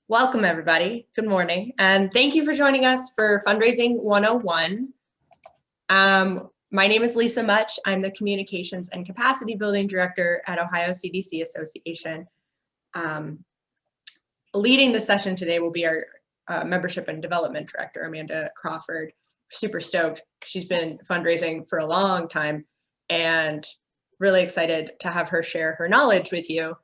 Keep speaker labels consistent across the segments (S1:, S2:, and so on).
S1: Welcome, everybody. Good morning. And thank you for joining us for Fundraising 101. My name is Lisa Much. I'm the Communications and Capacity Building Director at Ohio CDC Association. Leading the session today will be our Membership and Development Director, Amanda Crawford. Super stoked. She's been fundraising for a long time and really excited to have her share her knowledge with you.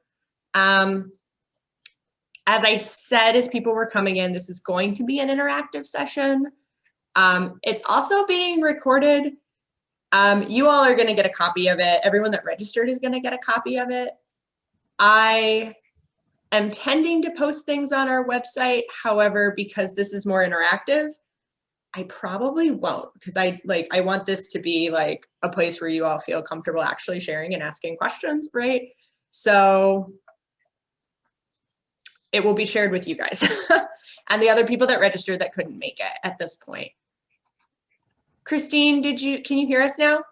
S1: As I said, as people were coming in, this is going to be an interactive session. It's also being recorded. You all are going to get a copy of it. Everyone that registered is going to get a copy of it. I am tending to post things on our website. However, because this is more interactive, I probably won't, because I want this to be like a place where you all feel comfortable actually sharing and asking questions, right? So it will be shared with you guys and the other people that registered that couldn't make it at this point. Christine, can you hear us now?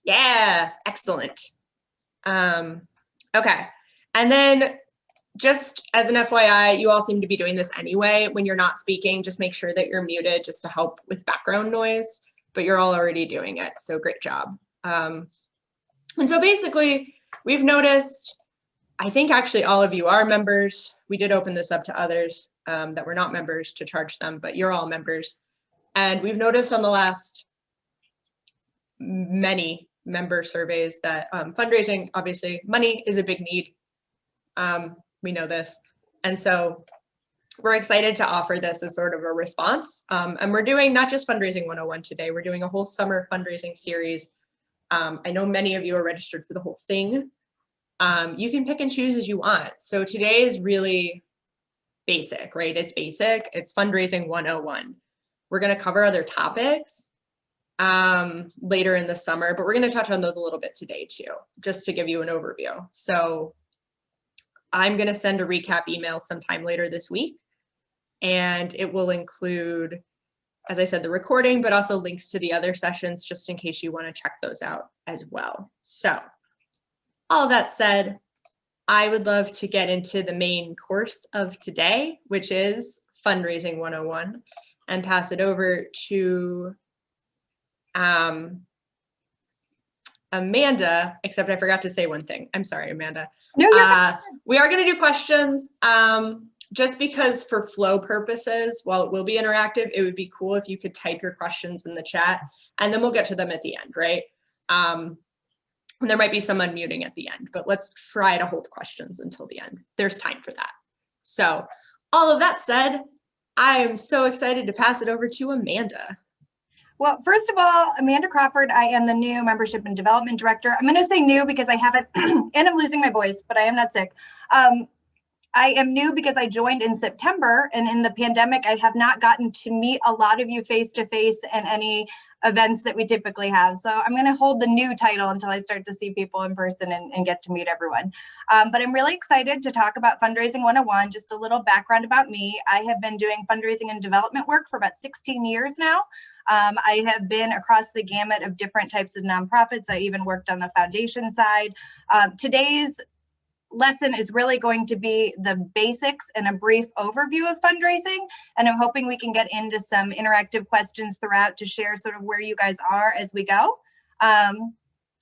S1: Yeah, excellent. Okay, and then just as an FYI, you all seem to be doing this anyway. When you're not speaking, just make sure that you're muted just to help with background noise, but you're all already doing it, so great job. And so basically, we've noticed, I think actually all of you are members. We did open this up to others that were not members to charge them, but you're all members. And we've noticed on the last many member surveys that fundraising, obviously, money is a big need. We know this. And so we're excited to offer this as sort of a response. And we're doing not just Fundraising 101 today, we're doing a whole summer fundraising series. I know many of you are registered for the whole thing. You can pick and choose as you want. So today is really basic, right? It's basic. It's Fundraising 101. We're going to cover other topics later in the summer, but we're going to touch on those a little bit today too, just to give you an overview. So I'm going to send a recap email sometime later this week, and it will include, as I said, the recording, but also links to the other sessions, just in case you want to check those out as well. So all that said, I would love to get into the main course of today, which is Fundraising 101, and pass it over to Amanda, except I forgot to say one thing. I'm sorry, Amanda. No, we are going to do questions just because for flow purposes, while it will be interactive, it would be cool if you could type your questions in the chat, and then we'll get to them at the end, right? And there might be some unmuting at the end, but let's try to hold questions until the end. There's time for that. So all of that said, I am so excited to pass it over to Amanda.
S2: Well, first of all, Amanda Crawford, I am the new Membership and Development Director. I'm going to say new because I haven't, and I'm losing my voice, but I am not sick. I am new because I joined in September, and in the pandemic, I have not gotten to meet a lot of you face-to-face in any events that we typically have. So I'm going to hold the new title until I start to see people in person and get to meet everyone. But I'm really excited to talk about Fundraising 101. Just a little background about me. I have been doing fundraising and development work for about 16 years now. I have been across the gamut of different types of nonprofits. I even worked on the foundation side. Today's lesson is really going to be the basics and a brief overview of fundraising, and I'm hoping we can get into some interactive questions throughout to share sort of where you guys are as we go. And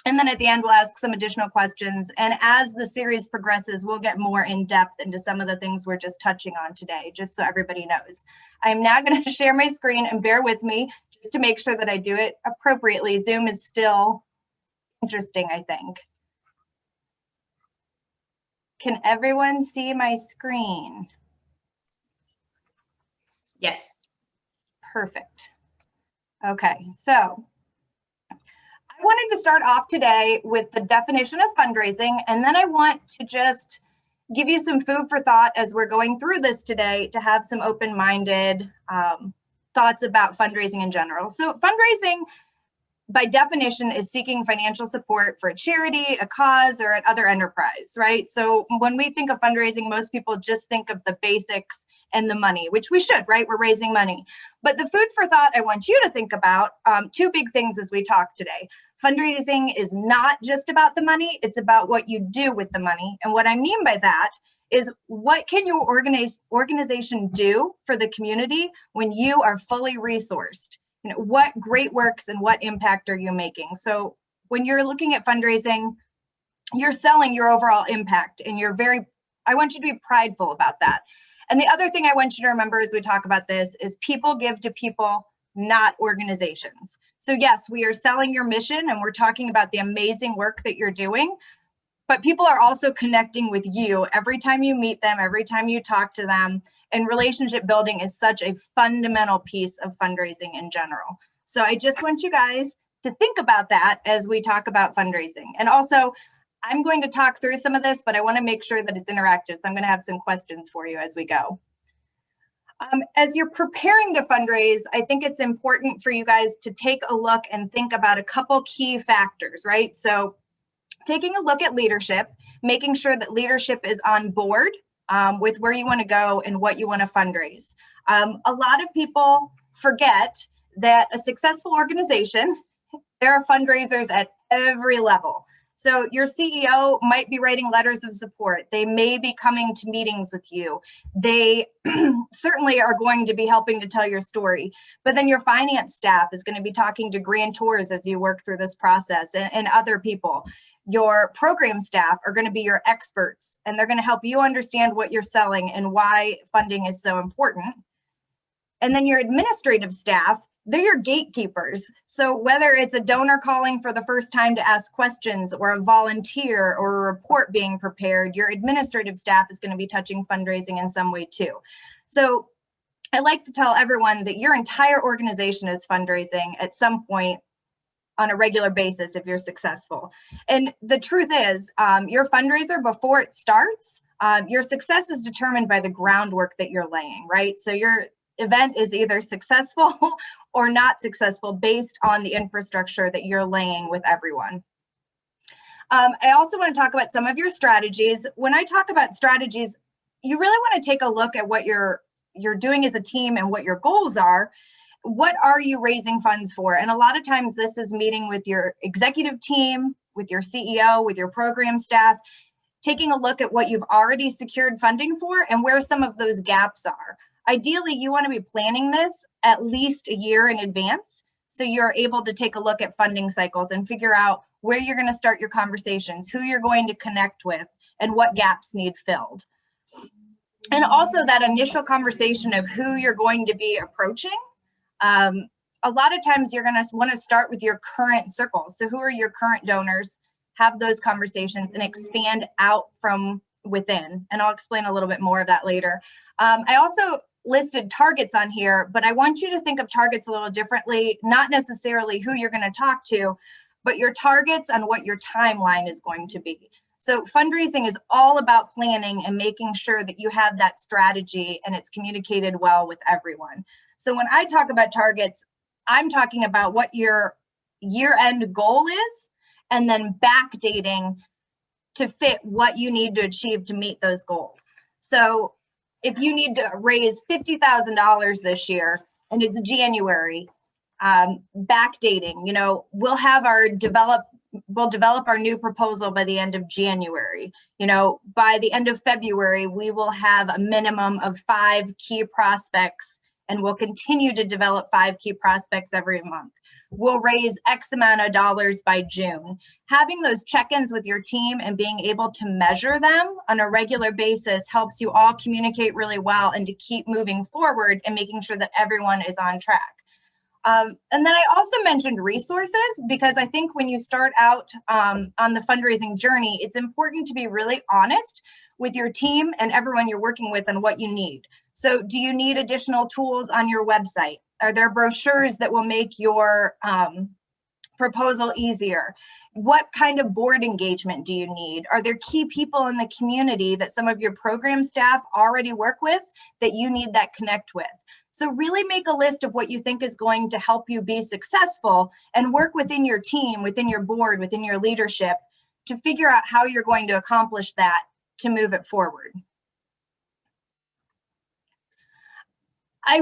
S2: then at the end, we'll ask some additional questions, and as the series progresses, we'll get more in depth into some of the things we're just touching on today, just so everybody knows. I'm now going to share my screen, and bear with me just to make sure that I do it appropriately. Zoom is still interesting, I think. Can everyone see my screen?
S1: Yes.
S2: Perfect. Okay, so I wanted to start off today with the definition of fundraising, and then I want to just give you some food for thought as we're going through this today to have some open-minded thoughts about fundraising in general. So fundraising, by definition, is seeking financial support for a charity, a cause, or another enterprise, right? So when we think of fundraising, most people just think of the basics and the money, which we should, right? We're raising money. But the food for thought I want you to think about, two big things as we talk today. Fundraising is not just about the money, it's about what you do with the money. And what I mean by that is what can your organization do for the community when you are fully resourced? You know, what great works and what impact are you making? So when you're looking at fundraising, you're selling your overall impact, and I want you to be prideful about that. And the other thing I want you to remember as we talk about this is people give to people, not organizations. So yes, we are selling your mission and we're talking about the amazing work that you're doing, but people are also connecting with you every time you meet them, every time you talk to them. And relationship building is such a fundamental piece of fundraising in general. So I just want you guys to think about that as we talk about fundraising. And also, I'm going to talk through some of this, but I want to make sure that it's interactive. So I'm going to have some questions for you as we go. As you're preparing to fundraise, I think it's important for you guys to take a look and think about a couple key factors, right? So taking a look at leadership, making sure that leadership is on board with where you want to go and what you want to fundraise. A lot of people forget that a successful organization, there are fundraisers at every level. So your CEO might be writing letters of support. They may be coming to meetings with you. They certainly are going to be helping to tell your story. But then your finance staff is going to be talking to grantors as you work through this process and other people. Your program staff are going to be your experts, and they're going to help you understand what you're selling and why funding is so important. And then your administrative staff, they're your gatekeepers. So whether it's a donor calling for the first time to ask questions, or a volunteer, or a report being prepared, your administrative staff is going to be touching fundraising in some way too. So I like to tell everyone that your entire organization is fundraising at some point on a regular basis if you're successful. And the truth is, your fundraiser, before it starts, your success is determined by the groundwork that you're laying, right? So your event is either successful or not successful based on the infrastructure that you're laying with everyone. I also want to talk about some of your strategies. When I talk about strategies, you really want to take a look at what you're doing as a team and what your goals are. What are you raising funds for? And a lot of times this is meeting with your executive team, with your CEO, with your program staff, taking a look at what you've already secured funding for and where some of those gaps are. Ideally, you want to be planning this at least a year in advance, so you're able to take a look at funding cycles and figure out where you're going to start your conversations, who you're going to connect with, and what gaps need filled. And also that initial conversation of who you're going to be approaching. A lot of times you're going to want to start with your current circle. So who are your current donors? Have those conversations and expand out from within. And I'll explain a little bit more of that later. I also listed targets on here, but I want you to think of targets a little differently, not necessarily who you're going to talk to, but your targets on what your timeline is going to be. So fundraising is all about planning and making sure that you have that strategy and it's communicated well with everyone. So when I talk about targets, I'm talking about what your year-end goal is, and then backdating to fit what you need to achieve to meet those goals. So if you need to raise $50,000 this year and it's January, backdating, we'll develop our new proposal by the end of January. By the end of February, we will have a minimum of 5 key prospects, and we'll continue to develop 5 key prospects every month. We'll raise X amount of dollars by June. Having those check-ins with your team and being able to measure them on a regular basis helps you all communicate really well and to keep moving forward and making sure that everyone is on track. And then I also mentioned resources, because I think when you start out on the fundraising journey, it's important to be really honest with your team and everyone you're working with on what you need. So do you need additional tools on your website? Are there brochures that will make your proposal easier? What kind of board engagement do you need? Are there key people in the community that some of your program staff already work with that you need that connect with? So really make a list of what you think is going to help you be successful and work within your team, within your board, within your leadership to figure out how you're going to accomplish that to move it forward. I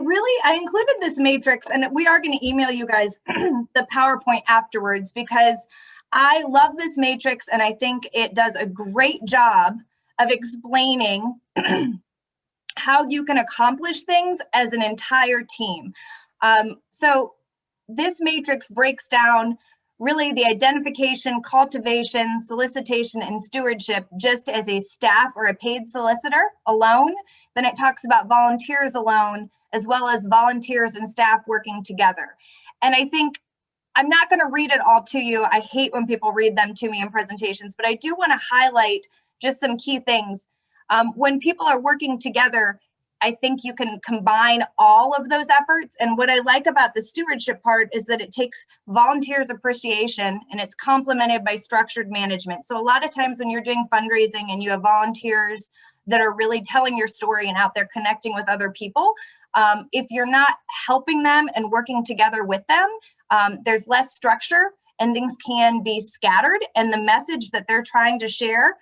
S2: included this matrix, and we are going to email you guys the PowerPoint afterwards, because I love this matrix and I think it does a great job of explaining how you can accomplish things as an entire team. So this matrix breaks down really the identification, cultivation, solicitation, and stewardship just as a staff or a paid solicitor alone. Then it talks about volunteers alone, as well as volunteers and staff working together. And I think I'm not going to read it all to you. I hate when people read them to me in presentations, but I do want to highlight just some key things. When people are working together, I think you can combine all of those efforts. And what I like about the stewardship part is that it takes volunteers' appreciation and it's complemented by structured management. So a lot of times when you're doing fundraising and you have volunteers that are really telling your story and out there connecting with other people, if you're not helping them and working together with them, there's less structure and things can be scattered, and the message that they're trying to share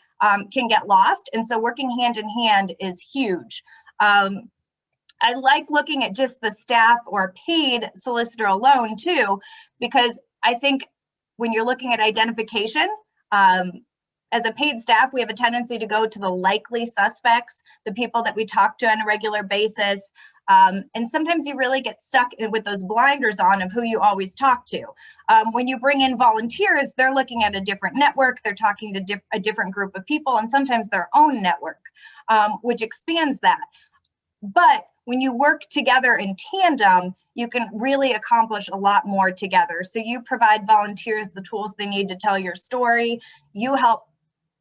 S2: can get lost. And so working hand in hand is huge. I like looking at just the staff or paid solicitor alone too, because I think when you're looking at identification, as a paid staff, we have a tendency to go to the likely suspects, the people that we talk to on a regular basis. And sometimes you really get stuck with those blinders on of who you always talk to. When you bring in volunteers, they're looking at a different network, they're talking to a different group of people, and sometimes their own network, which expands that. But when you work together in tandem, you can really accomplish a lot more together. So you provide volunteers the tools they need to tell your story. You help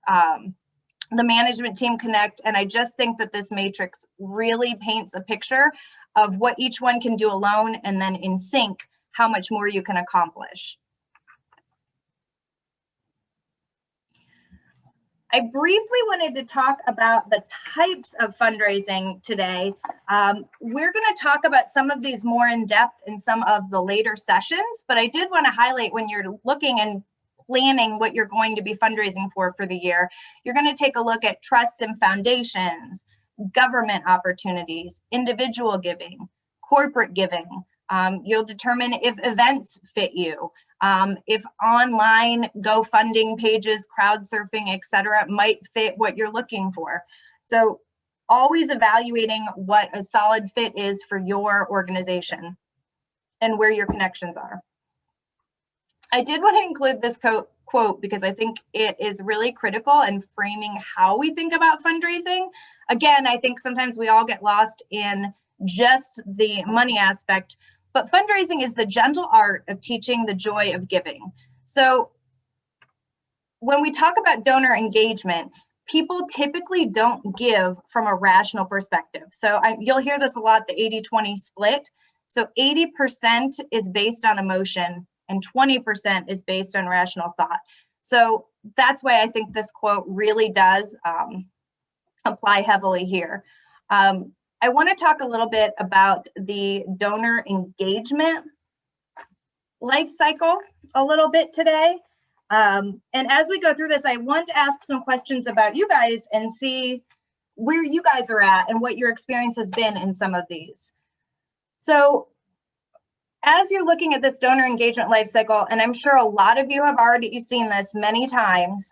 S2: the management team connect. And I just think that this matrix really paints a picture of what each one can do alone, and then in sync, how much more you can accomplish. I briefly wanted to talk about the types of fundraising today. We're going to talk about some of these more in depth in some of the later sessions, but I did want to highlight when you're looking and planning what you're going to be fundraising for the year, you're going to take a look at trusts and foundations, government opportunities, individual giving, corporate giving. You'll determine if events fit you. If online GoFunding pages, crowd surfing, etc., might fit what you're looking for. So always evaluating what a solid fit is for your organization and where your connections are. I did want to include this quote because I think it is really critical in framing how we think about fundraising. Again, I think sometimes we all get lost in just the money aspect, but fundraising is the gentle art of teaching the joy of giving. So when we talk about donor engagement, people typically don't give from a rational perspective. So you'll hear this a lot, the 80-20 split. So 80% is based on emotion and 20% is based on rational thought. So that's why I think this quote really does apply heavily here. I want to talk a little bit about the donor engagement life cycle a little bit today. And as we go through this, I want to ask some questions about you guys and see where you guys are at and what your experience has been in some of these. So as you're looking at this donor engagement life cycle, and I'm sure a lot of you have already seen this many times,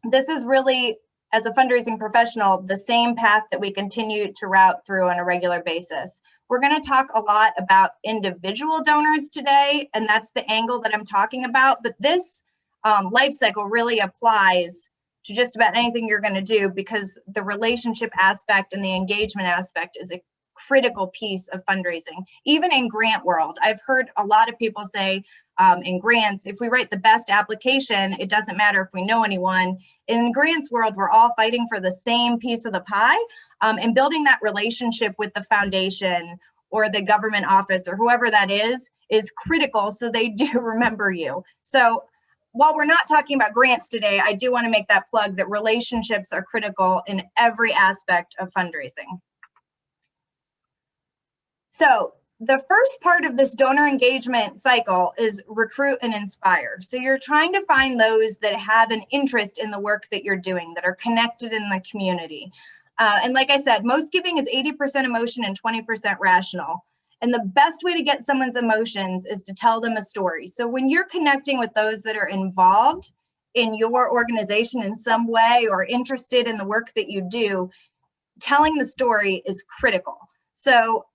S2: this is really, as a fundraising professional, the same path that we continue to route through on a regular basis. We're going to talk a lot about individual donors today, and that's the angle that I'm talking about. But this life cycle really applies to just about anything you're going to do, because the relationship aspect and the engagement aspect is a critical piece of fundraising. Even in grant world, I've heard a lot of people say in grants, if we write the best application, it doesn't matter if we know anyone. In grants world, we're all fighting for the same piece of the pie, and building that relationship with the foundation or the government office or whoever that is critical, so they do remember you. So while we're not talking about grants today, I do want to make that plug that relationships are critical in every aspect of fundraising. So the first part of this donor engagement cycle is recruit and inspire. So you're trying to find those that have an interest in the work that you're doing, that are connected in the community. And like I said, most giving is 80% emotion and 20% rational. And the best way to get someone's emotions is to tell them a story. So when you're connecting with those that are involved in your organization in some way or interested in the work that you do, telling the story is critical. So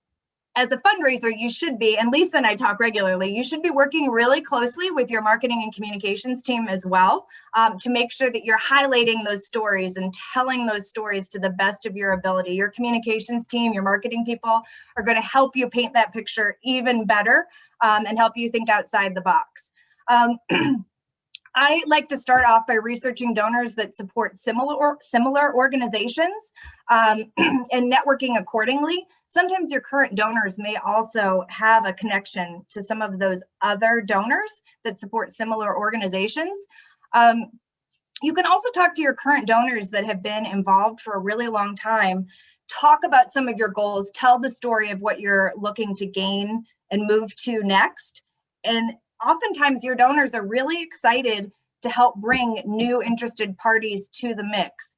S2: as a fundraiser, you should be, and Lisa and I talk regularly, you should be working really closely with your marketing and communications team as well, to make sure that you're highlighting those stories and telling those stories to the best of your ability. Your communications team, your marketing people are going to help you paint that picture even better, and help you think outside the box. I like to start off by researching donors that support similar organizations, and networking accordingly. Sometimes your current donors may also have a connection to some of those other donors that support similar organizations. You can also talk to your current donors that have been involved for a really long time. Talk about some of your goals, tell the story of what you're looking to gain and move to next. And oftentimes your donors are really excited to help bring new interested parties to the mix.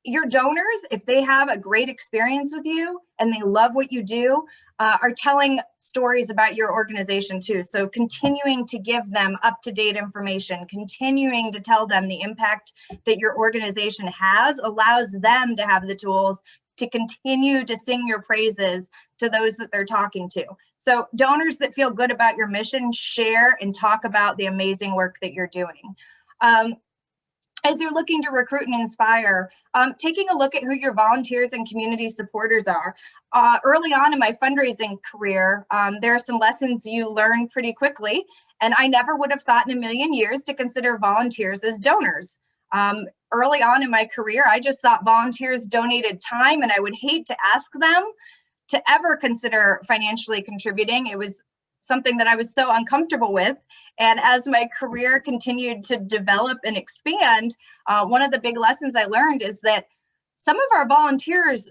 S2: Your donors, if they have a great experience with you and they love what you do, are telling stories about your organization too. So continuing to give them up-to-date information, continuing to tell them the impact that your organization has, allows them to have the tools to continue to sing your praises to those that they're talking to. So donors that feel good about your mission share and talk about the amazing work that you're doing. As you're looking to recruit and inspire, taking a look at who your volunteers and community supporters are. Early on in my fundraising career, there are some lessons you learn pretty quickly, and I never would have thought in a million years to consider volunteers as donors. Early on in my career, I just thought volunteers donated time, and I would hate to ask them to ever consider financially contributing. It was something that I was so uncomfortable with. And as my career continued to develop and expand, one of the big lessons I learned is that some of our volunteers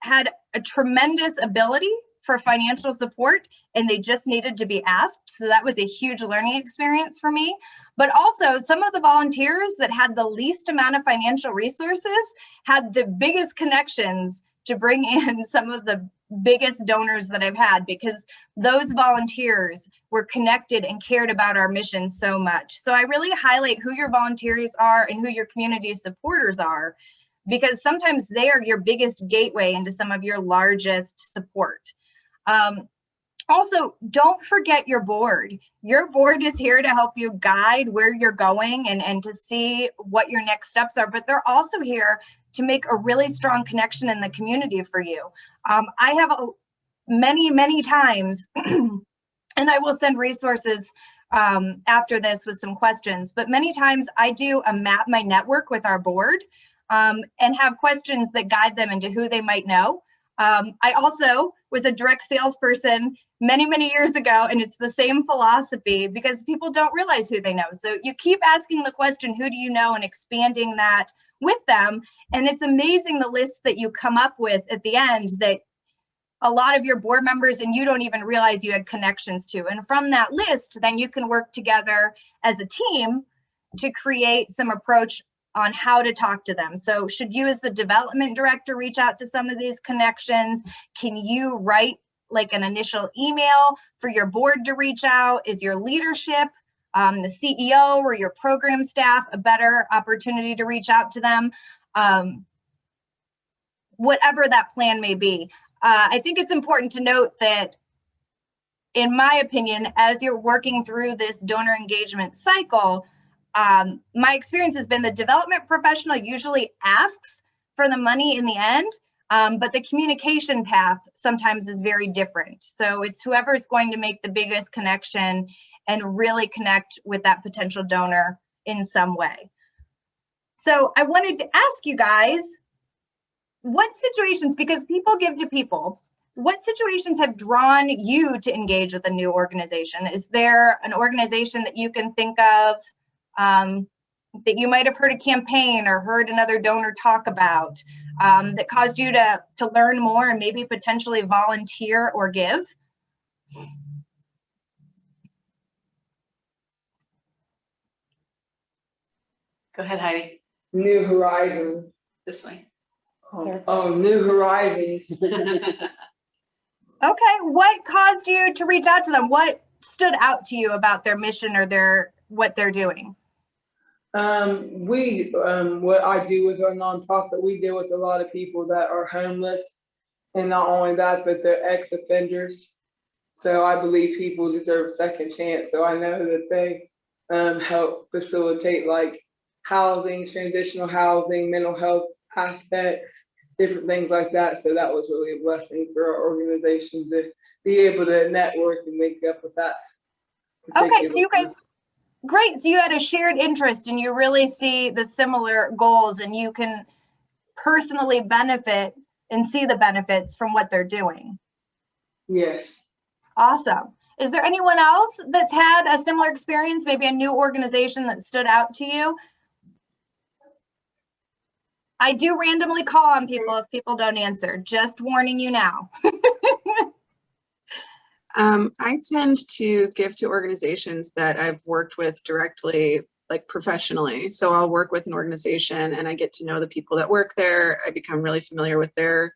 S2: had a tremendous ability for financial support, and they just needed to be asked. So that was a huge learning experience for me. But also some of the volunteers that had the least amount of financial resources had the biggest connections to bring in some of the biggest donors that I've had, because those volunteers were connected and cared about our mission so much. So I really highlight who your volunteers are and who your community supporters are, because sometimes they are your biggest gateway into some of your largest support. Also, don't forget your board. Your board is here to help you guide where you're going and to see what your next steps are, but they're also here to make a really strong connection in the community for you. I have many times, and I will send resources after this with some questions, but many times I do a map my network with our board and have questions that guide them into who they might know. I also was a direct salesperson many years ago, and it's the same philosophy because people don't realize who they know. So you keep asking the question, who do you know, and expanding that with them. And it's amazing the list that you come up with at the end that a lot of your board members and you don't even realize you had connections to. And from that list, then you can work together as a team to create some approach on how to talk to them. So should you as the development director reach out to some of these connections? Can you write like an initial email for your board to reach out? Is your leadership, the CEO or your program staff, a better opportunity to reach out to them? Whatever that plan may be. I think it's important to note that, in my opinion, as you're working through this donor engagement cycle, my experience has been the development professional usually asks for the money in the end, but the communication path sometimes is very different. So it's whoever's going to make the biggest connection and really connect with that potential donor in some way. So I wanted to ask you guys, what situations, because people give to people, what situations have drawn you to engage with a new organization? Is there an organization that you can think of that you might have heard a campaign or heard another donor talk about that caused you to learn more and maybe potentially volunteer or give?
S3: Go ahead, Heidi.
S4: New Horizons.
S3: This way.
S4: Oh, New Horizons.
S2: Okay, what caused you to reach out to them? What stood out to you about their mission or what they're doing?
S4: What I do with our nonprofit, we deal with a lot of people that are homeless, and not only that, but they're ex-offenders. So I believe people deserve a second chance. So I know that they help facilitate like housing, transitional housing, mental health aspects, different things like that. So that was really a blessing for our organization to be able to network and link up with that.
S2: Okay, so you guys, great. So you had a shared interest and you really see the similar goals and you can personally benefit and see the benefits from what they're doing.
S4: Yes.
S2: Awesome. Is there anyone else that's had a similar experience, maybe a new organization that stood out to you? I do randomly call on people if people don't answer, just warning you now.
S5: I tend to give to organizations that I've worked with directly, like professionally. So I'll work with an organization and I get to know the people that work there. I become really familiar with their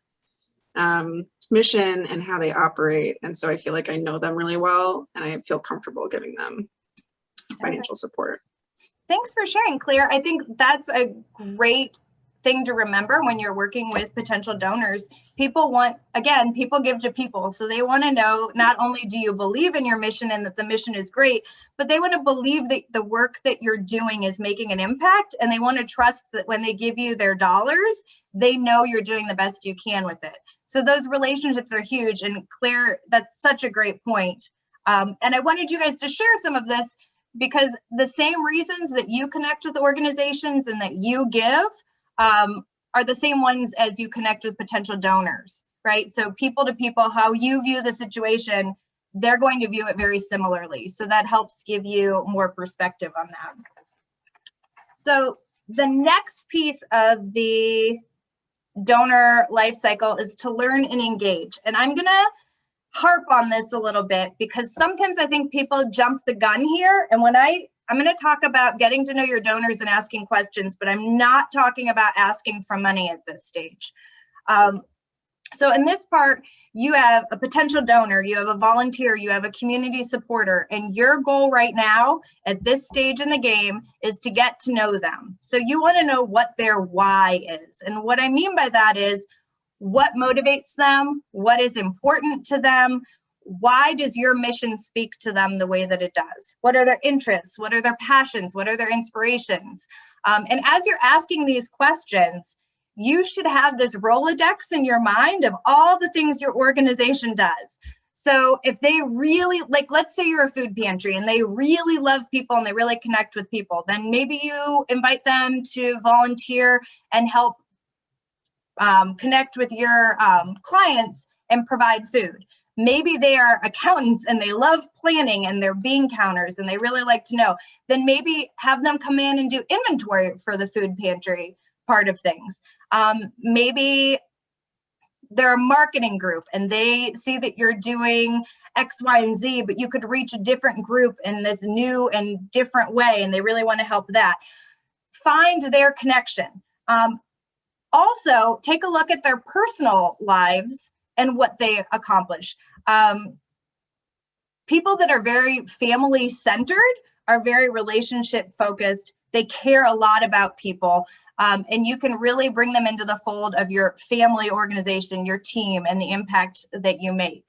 S5: mission and how they operate. And so I feel like I know them really well and I feel comfortable giving them financial support. Thanks
S2: for sharing, Claire. I think that's a great thing to remember when you're working with potential donors. People give to people. So they want to know, not only do you believe in your mission and that the mission is great, but they want to believe that the work that you're doing is making an impact. And they want to trust that when they give you their dollars, they know you're doing the best you can with it. So those relationships are huge. And Claire, that's such a great point. And I wanted you guys to share some of this because the same reasons that you connect with organizations and that you give are the same ones as you connect with potential donors, right? So people to people, how you view the situation, they're going to view it very similarly. So that helps give you more perspective on that. So the next piece of the donor life cycle is to learn and engage. And I'm gonna harp on this a little bit because sometimes I think people jump the gun here. And when I'm going to talk about getting to know your donors and asking questions, but I'm not talking about asking for money at this stage. So in this part, you have a potential donor, you have a volunteer, you have a community supporter, and your goal right now at this stage in the game is to get to know them. So you want to know what their why is. And what I mean by that is what motivates them, what is important to them, why does your mission speak to them the way that it does? What are their interests? What are their passions? What are their inspirations? And as you're asking these questions, you should have this Rolodex in your mind of all the things your organization does. So if they really, like, let's say you're a food pantry and they really love people and they really connect with people, then maybe you invite them to volunteer and help connect with your clients and provide food. Maybe they are accountants and they love planning and they're bean counters and they really like to know. Then maybe have them come in and do inventory for the food pantry part of things. Maybe they're a marketing group and they see that you're doing X, Y, and Z, but you could reach a different group in this new and different way and they really want to help that. Find their connection. Also, take a look at their personal lives and what they accomplish. People that are very family-centered are very relationship-focused. They care a lot about people. And you can really bring them into the fold of your family organization, your team, and the impact that you make.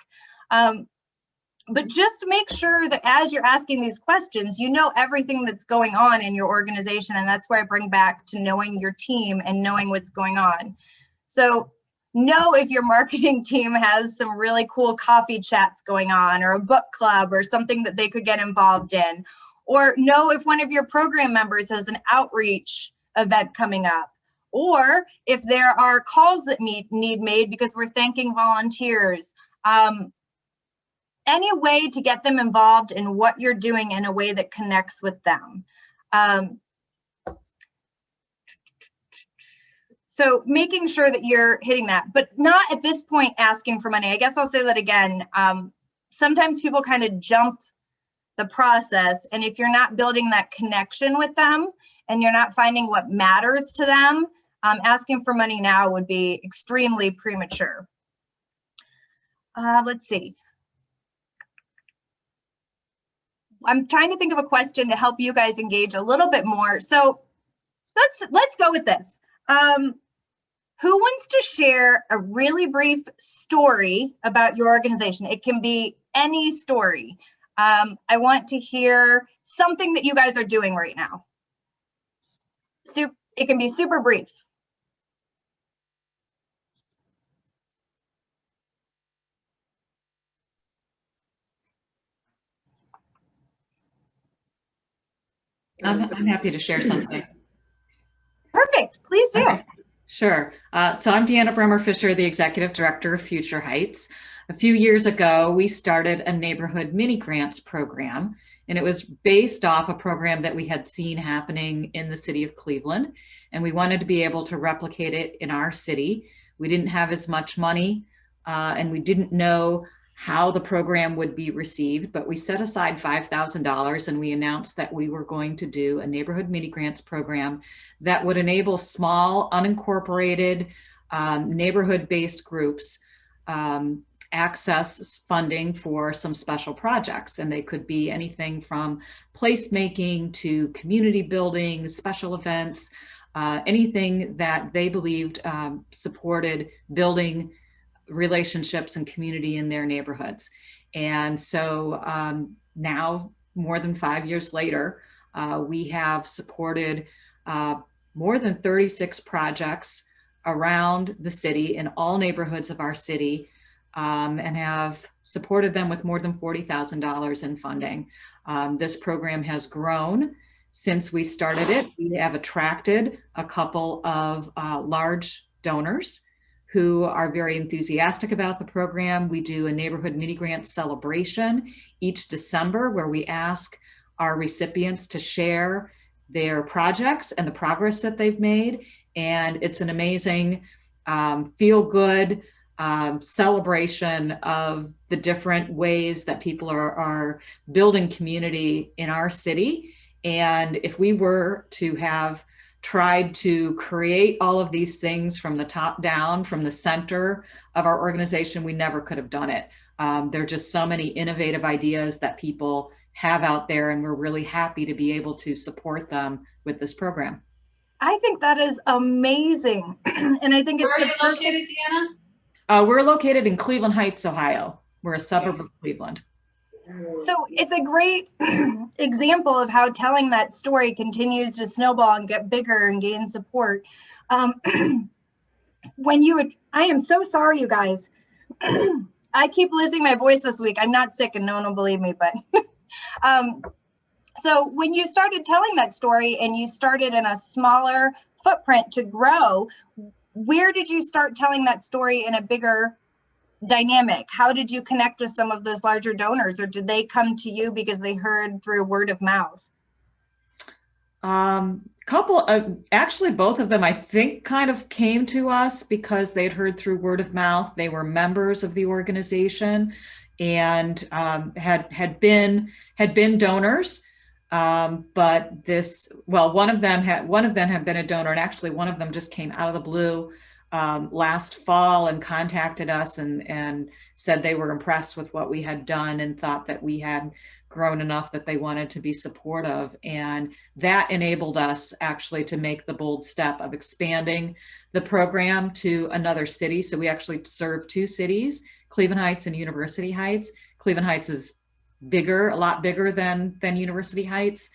S2: But just make sure that as you're asking these questions, you know everything that's going on in your organization. And that's why I bring back to knowing your team and knowing what's going on. So know if your marketing team has some really cool coffee chats going on or a book club or something that they could get involved in. Or know if one of your program members has an outreach event coming up. Or if there are calls that need made because we're thanking volunteers. Any way to get them involved in what you're doing in a way that connects with them. So making sure that you're hitting that, but not at this point asking for money. I guess I'll say that again. Sometimes people kind of jump the process, and if you're not building that connection with them and you're not finding what matters to them, asking for money now would be extremely premature. Let's see. I'm trying to think of a question to help you guys engage a little bit more. So let's go with this. Who wants to share a really brief story about your organization? It can be any story. I want to hear something that you guys are doing right now. It can be super brief.
S6: I'm happy to share something.
S2: Perfect, please do.
S6: Okay. Sure. So I'm Deanna Bremer-Fisher, the Executive Director of Future Heights. A few years ago, we started a neighborhood mini grants program, and it was based off a program that we had seen happening in the city of Cleveland, and we wanted to be able to replicate it in our city. We didn't have as much money, and we didn't know how the program would be received, but we set aside $5,000 and we announced that we were going to do a neighborhood mini grants program that would enable small, unincorporated, neighborhood-based groups access funding for some special projects. And they could be anything from placemaking to community building, special events, anything that they believed supported building relationships and community in their neighborhoods. And so now, more than 5 years later, we have supported more than 36 projects around the city in all neighborhoods of our city, and have supported them with more than $40,000 in funding. This program has grown since we started it. We have attracted a couple of large donors who are very enthusiastic about the program. We do a neighborhood mini grant celebration each December where we ask our recipients to share their projects and the progress that they've made. And it's an amazing feel-good celebration of the different ways that people are building community in our city. And if we were to have tried to create all of these things from the top down, from the center of our organization, we never could have done it. There are just so many innovative ideas that people have out there, and we're really happy to be able to support them with this program.
S2: I think that is amazing. And I think it's
S3: Where are you located, Deanna?
S6: We're located in Cleveland Heights, Ohio. We're a suburb of Cleveland.
S2: So it's a great example of how telling that story continues to snowball and get bigger and gain support. I am so sorry, you guys. I keep losing my voice this week. I'm not sick and no one will believe me, but so when you started telling that story and you started in a smaller footprint to grow, where did you start telling that story in a bigger dynamic? How did you connect with some of those larger donors, or did they come to you because they heard through word of mouth?
S6: Actually both of them, I think, kind of came to us because they'd heard through word of mouth. They were members of the organization and had been donors. But one of them had been a donor, and actually one of them just came out of the blue last fall and contacted us and said they were impressed with what we had done and thought that we had grown enough that they wanted to be supportive. And that enabled us actually to make the bold step of expanding the program to another city. So we actually serve 2 cities, Cleveland Heights and University Heights. Cleveland Heights is bigger, a lot bigger than University Heights.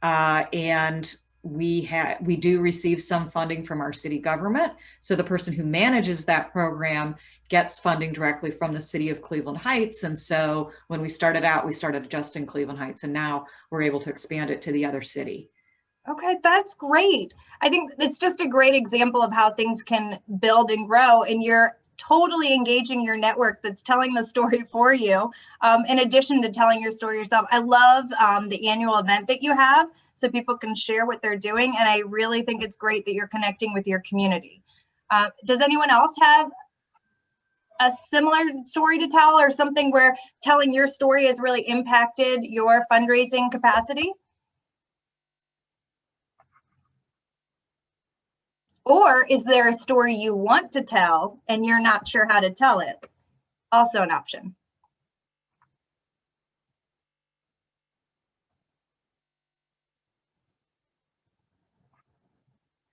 S6: And we do receive some funding from our city government. So the person who manages that program gets funding directly from the city of Cleveland Heights. And so when we started out, we started just in Cleveland Heights, and now we're able to expand it to the other city.
S2: Okay, that's great. I think it's just a great example of how things can build and grow, and you're totally engaging your network that's telling the story for you, in addition to telling your story yourself. I love the annual event that you have so people can share what they're doing, and I really think it's great that you're connecting with your community. Does anyone else have a similar story to tell, or something where telling your story has really impacted your fundraising capacity? Or is there a story you want to tell and you're not sure how to tell it? Also an option.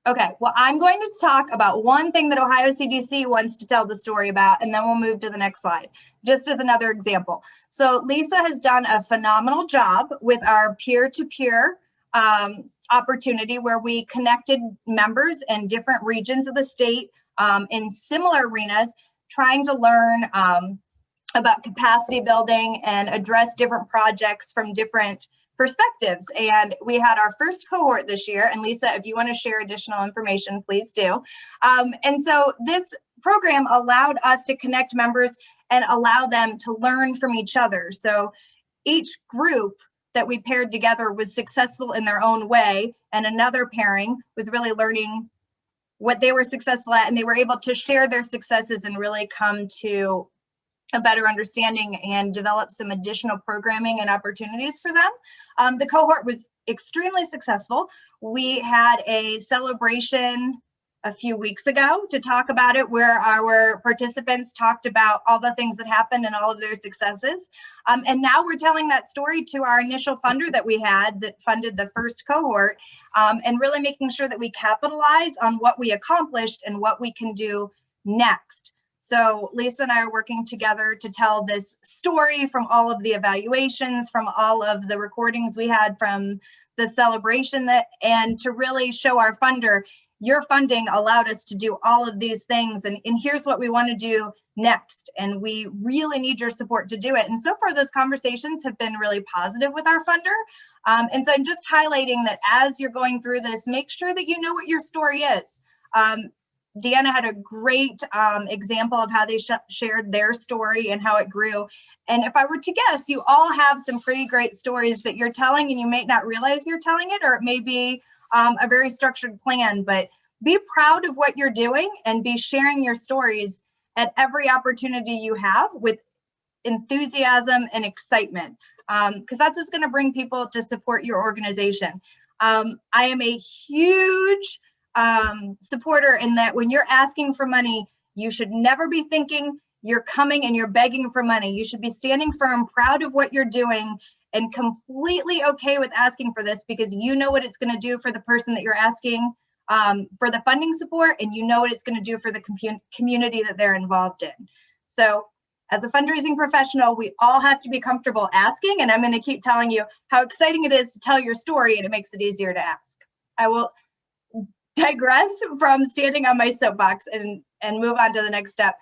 S2: Okay, well, I'm going to talk about one thing that Ohio CDC wants to tell the story about, and then we'll move to the next slide, just as another example. So Lisa has done a phenomenal job with our peer-to-peer opportunity where we connected members in different regions of the state in similar arenas, trying to learn about capacity building and address different projects from different perspectives. And we had our first cohort this year. And Lisa, if you want to share additional information, please do. And so this program allowed us to connect members and allow them to learn from each other. So each group that we paired together was successful in their own way. And another pairing was really learning what they were successful at. And they were able to share their successes and really come to a better understanding and develop some additional programming and opportunities for them. The cohort was extremely successful. We had a celebration a few weeks ago to talk about it, where our participants talked about all the things that happened and all of their successes. And now we're telling that story to our initial funder that we had that funded the first cohort, and really making sure that we capitalize on what we accomplished and what we can do next. So Lisa and I are working together to tell this story from all of the evaluations, from all of the recordings we had from the celebration, and to really show our funder, your funding allowed us to do all of these things, and here's what we want to do next, and we really need your support to do it. And so far, those conversations have been really positive with our funder. And so I'm just highlighting that as you're going through this, make sure that you know what your story is. Deanna had a great example of how they shared their story and how it grew. And if I were to guess, you all have some pretty great stories that you're telling, and you may not realize you're telling it, or it may be a very structured plan, but be proud of what you're doing and be sharing your stories at every opportunity you have with enthusiasm and excitement, because that's just going to bring people to support your organization. I am a huge supporter in that when you're asking for money, you should never be thinking you're coming and you're begging for money. You should be standing firm, proud of what you're doing, and completely okay with asking for this, because you know what it's going to do for the person that you're asking for the funding support, and you know what it's going to do for the community that they're involved in. So as a fundraising professional, we all have to be comfortable asking, and I'm going to keep telling you how exciting it is to tell your story, and it makes it easier to ask. I will digress from standing on my soapbox and move on to the next step.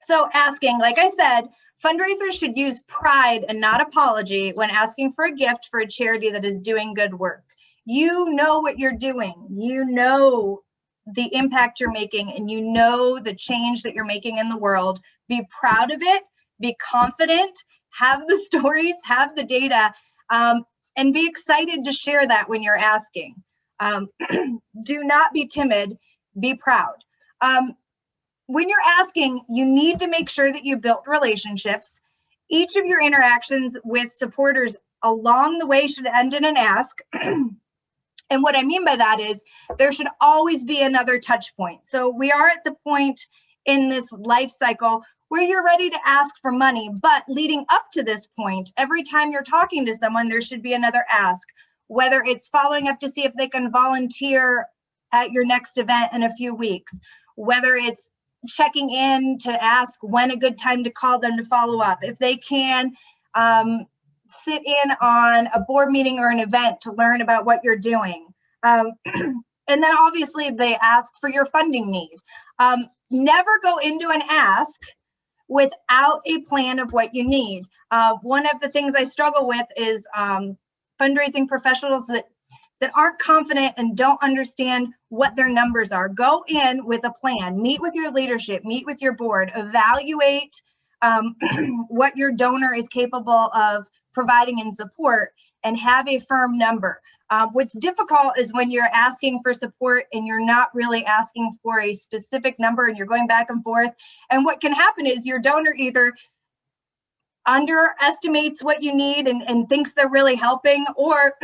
S2: So asking, like I said, fundraisers should use pride and not apology when asking for a gift for a charity that is doing good work. You know what you're doing. You know the impact you're making, and you know the change that you're making in the world. Be proud of it, be confident, have the stories, have the data, and be excited to share that when you're asking. Do not be timid, be proud. When you're asking, you need to make sure that you built relationships. Each of your interactions with supporters along the way should end in an ask. And what I mean by that is there should always be another touch point. So we are at the point in this life cycle where you're ready to ask for money, but leading up to this point, every time you're talking to someone, there should be another ask, whether it's following up to see if they can volunteer at your next event in a few weeks, whether it's checking in to ask when a good time to call them to follow up, if they can sit in on a board meeting or an event to learn about what you're doing. And then obviously they ask for your funding need. Never go into an ask without a plan of what you need. One of the things I struggle with is fundraising professionals that aren't confident and don't understand what their numbers are. Go in with a plan, meet with your leadership, meet with your board, evaluate what your donor is capable of providing in support, and have a firm number. What's difficult is when you're asking for support and you're not really asking for a specific number and you're going back and forth. And what can happen is your donor either underestimates what you need and thinks they're really helping, or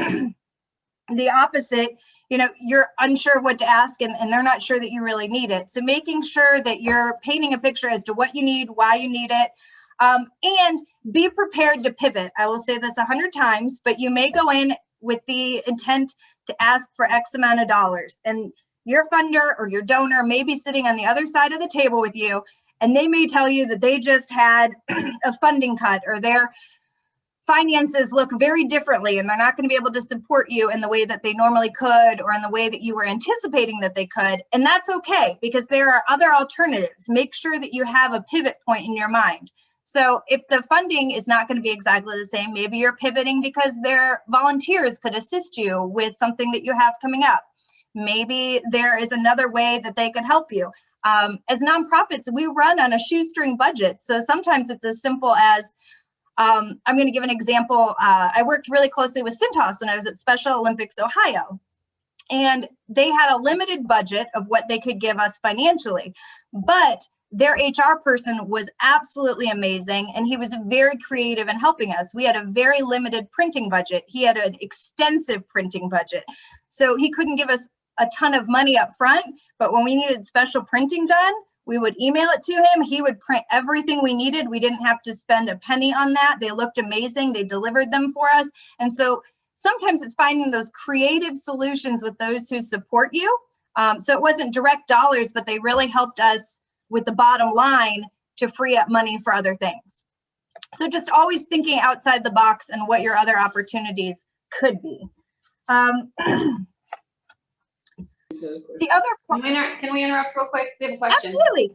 S2: the opposite, you're unsure what to ask and they're not sure that you really need it. So making sure that you're painting a picture as to what you need, why you need it, and be prepared to pivot. I will say this 100 times, but you may go in with the intent to ask for X amount of dollars. And your funder or your donor may be sitting on the other side of the table with you, and they may tell you that they just had a funding cut, or their finances look very differently, and they're not going to be able to support you in the way that they normally could, or in the way that you were anticipating that they could. And that's okay, because there are other alternatives. Make sure that you have a pivot point in your mind. So if the funding is not going to be exactly the same, maybe you're pivoting because their volunteers could assist you with something that you have coming up. Maybe there is another way that they could help you. As nonprofits, we run on a shoestring budget. So sometimes it's as simple as, I'm going to give an example. I worked really closely with Cintas when I was at Special Olympics Ohio, and they had a limited budget of what they could give us financially, but their HR person was absolutely amazing, and he was very creative in helping us. We had a very limited printing budget. He had an extensive printing budget, so he couldn't give us a ton of money up front, but when we needed special printing done, we would email it to him. He would print everything we needed. We didn't have to spend a penny on that. They looked amazing. They delivered them for us. And so sometimes it's finding those creative solutions with those who support you. So it wasn't direct dollars, but they really helped us with the bottom line to free up money for other things. So just always thinking outside the box and what your other opportunities could be. The other
S3: Can we interrupt real quick? We have a question.
S2: Absolutely.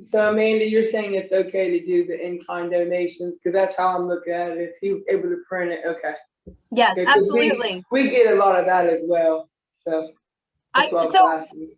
S4: So Amanda, you're saying it's okay to do the in-kind donations, because that's how I'm looking at it. If he was able to print it, okay.
S2: Yes,
S4: Okay, 'cause
S2: absolutely.
S4: We get a lot of that as well. So that's what I was asking.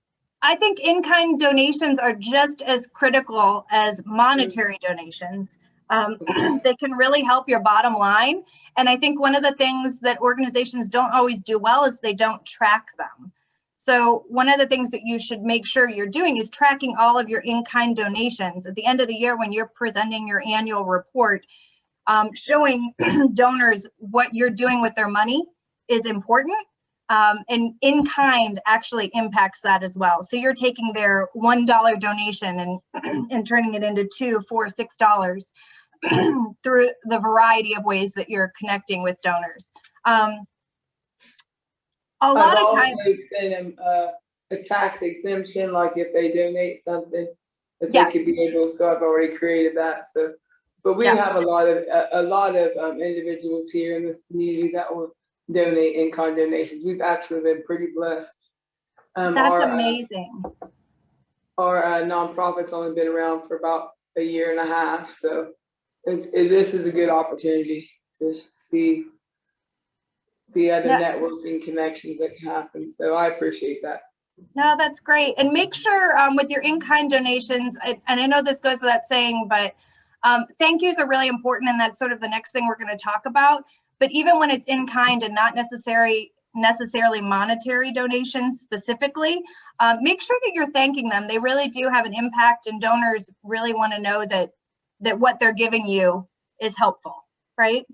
S2: I think in-kind donations are just as critical as monetary donations. They can really help your bottom line. And I think one of the things that organizations don't always do well is they don't track them. So one of the things that you should make sure you're doing is tracking all of your in-kind donations. At the end of the year, when you're presenting your annual report, showing donors what you're doing with their money is important. And in-kind actually impacts that as well. So you're taking their $1 donation and turning it into $2, $4, $6 through the variety of ways that you're connecting with donors. A lot of times,
S4: send them a tax exemption, like if they donate something that
S2: yes.
S4: they could be able. So I've already created that. So, but we
S2: Yes.
S4: have a lot of individuals here in this community that will donate in-kind donations. We've actually been pretty blessed.
S2: That's amazing.
S4: Our nonprofit's only been around for about a year and a half, so this is a good opportunity to see the other networking connections that can happen. So I appreciate that.
S2: No, that's great. And make sure with your in-kind donations, and I know this goes without saying, but thank yous are really important, and that's sort of the next thing we're going to talk about. But even when it's in-kind and not necessarily monetary donations specifically, make sure that you're thanking them. They really do have an impact, and donors really want to know that what they're giving you is helpful, right?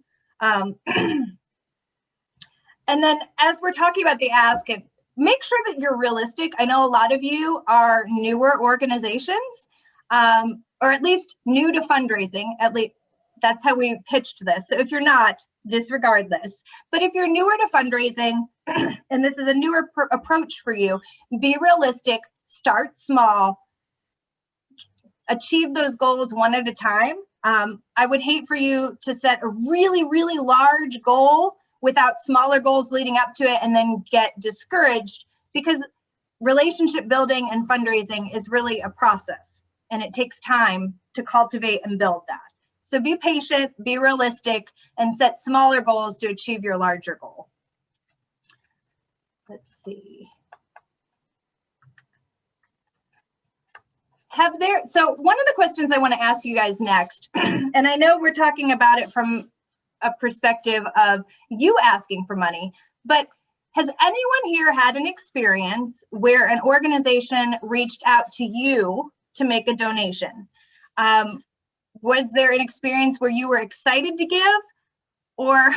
S2: And then as we're talking about the ask, make sure that you're realistic. I know a lot of you are newer organizations, or at least new to fundraising. At least that's how we pitched this. So if you're not, disregard this. But if you're newer to fundraising, and this is a newer approach for you, be realistic, start small, achieve those goals one at a time. I would hate for you to set a really, really large goal without smaller goals leading up to it and then get discouraged, because relationship building and fundraising is really a process, and it takes time to cultivate and build that. So be patient, be realistic, and set smaller goals to achieve your larger goal. Let's see. So one of the questions I want to ask you guys next, and I know we're talking about it from a perspective of you asking for money, but has anyone here had an experience where an organization reached out to you to make a donation? Was there an experience where you were excited to give, or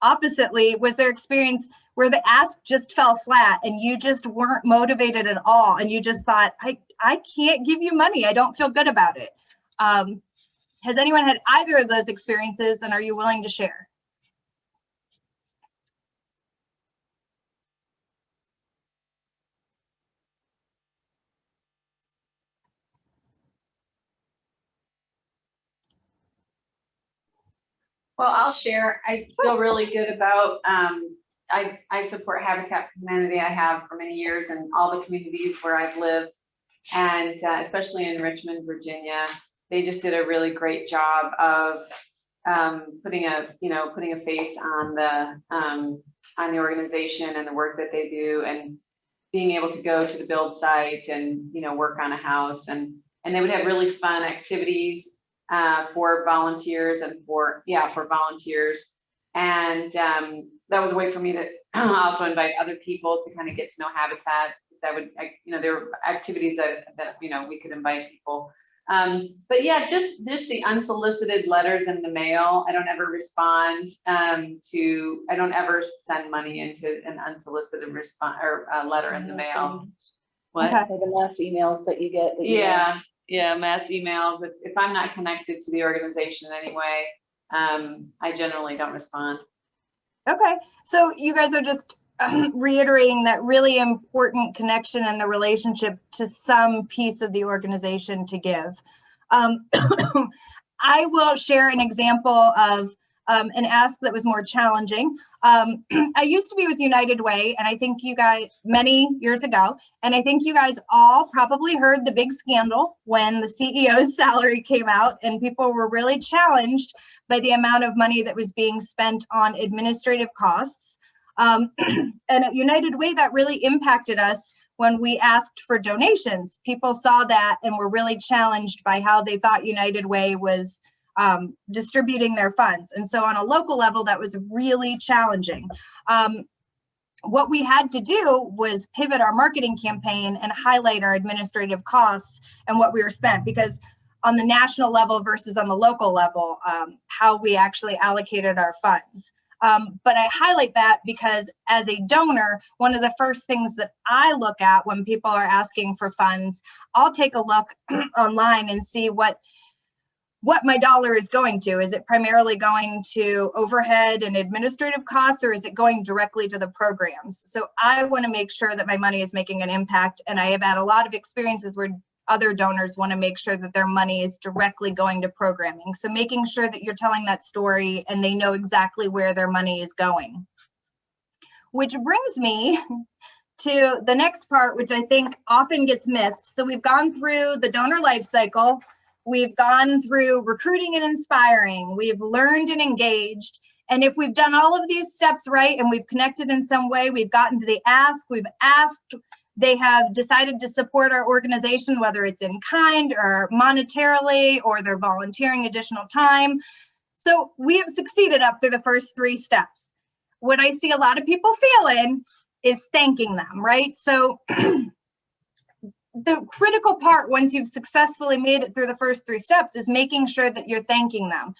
S2: oppositely, was there experience where the ask just fell flat and you just weren't motivated at all, and you just thought, I can't give you money, I don't feel good about it? Has anyone had either of those experiences, and are you willing to share?
S3: Well, I'll share. I feel really good about, I support Habitat for Humanity. I have for many years in all the communities where I've lived. And especially in Richmond, Virginia, they just did a really great job of putting a face on the organization and the work that they do, and being able to go to the build site and work on a house, and they would have really fun activities for volunteers and for volunteers, and that was a way for me to also invite other people to kind of get to know Habitat. There were activities that we could invite people. But yeah, just the unsolicited letters in the mail. I don't ever respond I don't ever send money into an unsolicited response or a letter in the mail. What?
S2: Okay.
S7: The mass emails that you get.
S3: Yeah, mass emails. If I'm not connected to the organization in any way, I generally don't respond.
S2: Okay, so you guys are just reiterating that really important connection and the relationship to some piece of the organization to give. I will share an example of an ask that was more challenging. I used to be with United Way, and I think you guys, many years ago, and I think you guys all probably heard the big scandal when the CEO's salary came out, and people were really challenged by the amount of money that was being spent on administrative costs. And at United Way, that really impacted us when we asked for donations. People saw that and were really challenged by how they thought United Way was distributing their funds. And so on a local level, that was really challenging. What we had to do was pivot our marketing campaign and highlight our administrative costs and what we were spent, because on the national level versus on the local level, how we actually allocated our funds. But I highlight that because as a donor, one of the first things that I look at when people are asking for funds, I'll take a look online and see what my dollar is going to. Is it primarily going to overhead and administrative costs, or is it going directly to the programs? So I want to make sure that my money is making an impact. And I have had a lot of experiences where other donors want to make sure that their money is directly going to programming. So making sure that you're telling that story and they know exactly where their money is going. Which brings me to the next part, which I think often gets missed. So we've gone through the donor life cycle. We've gone through recruiting and inspiring. We've learned and engaged. And if we've done all of these steps right and we've connected in some way, we've gotten to the ask, we've asked, they have decided to support our organization, whether it's in kind or monetarily, or they're volunteering additional time. So we have succeeded up through the first 3 steps. What I see a lot of people failing is thanking them, right? So the critical part, once you've successfully made it through the first 3 steps, is making sure that you're thanking them.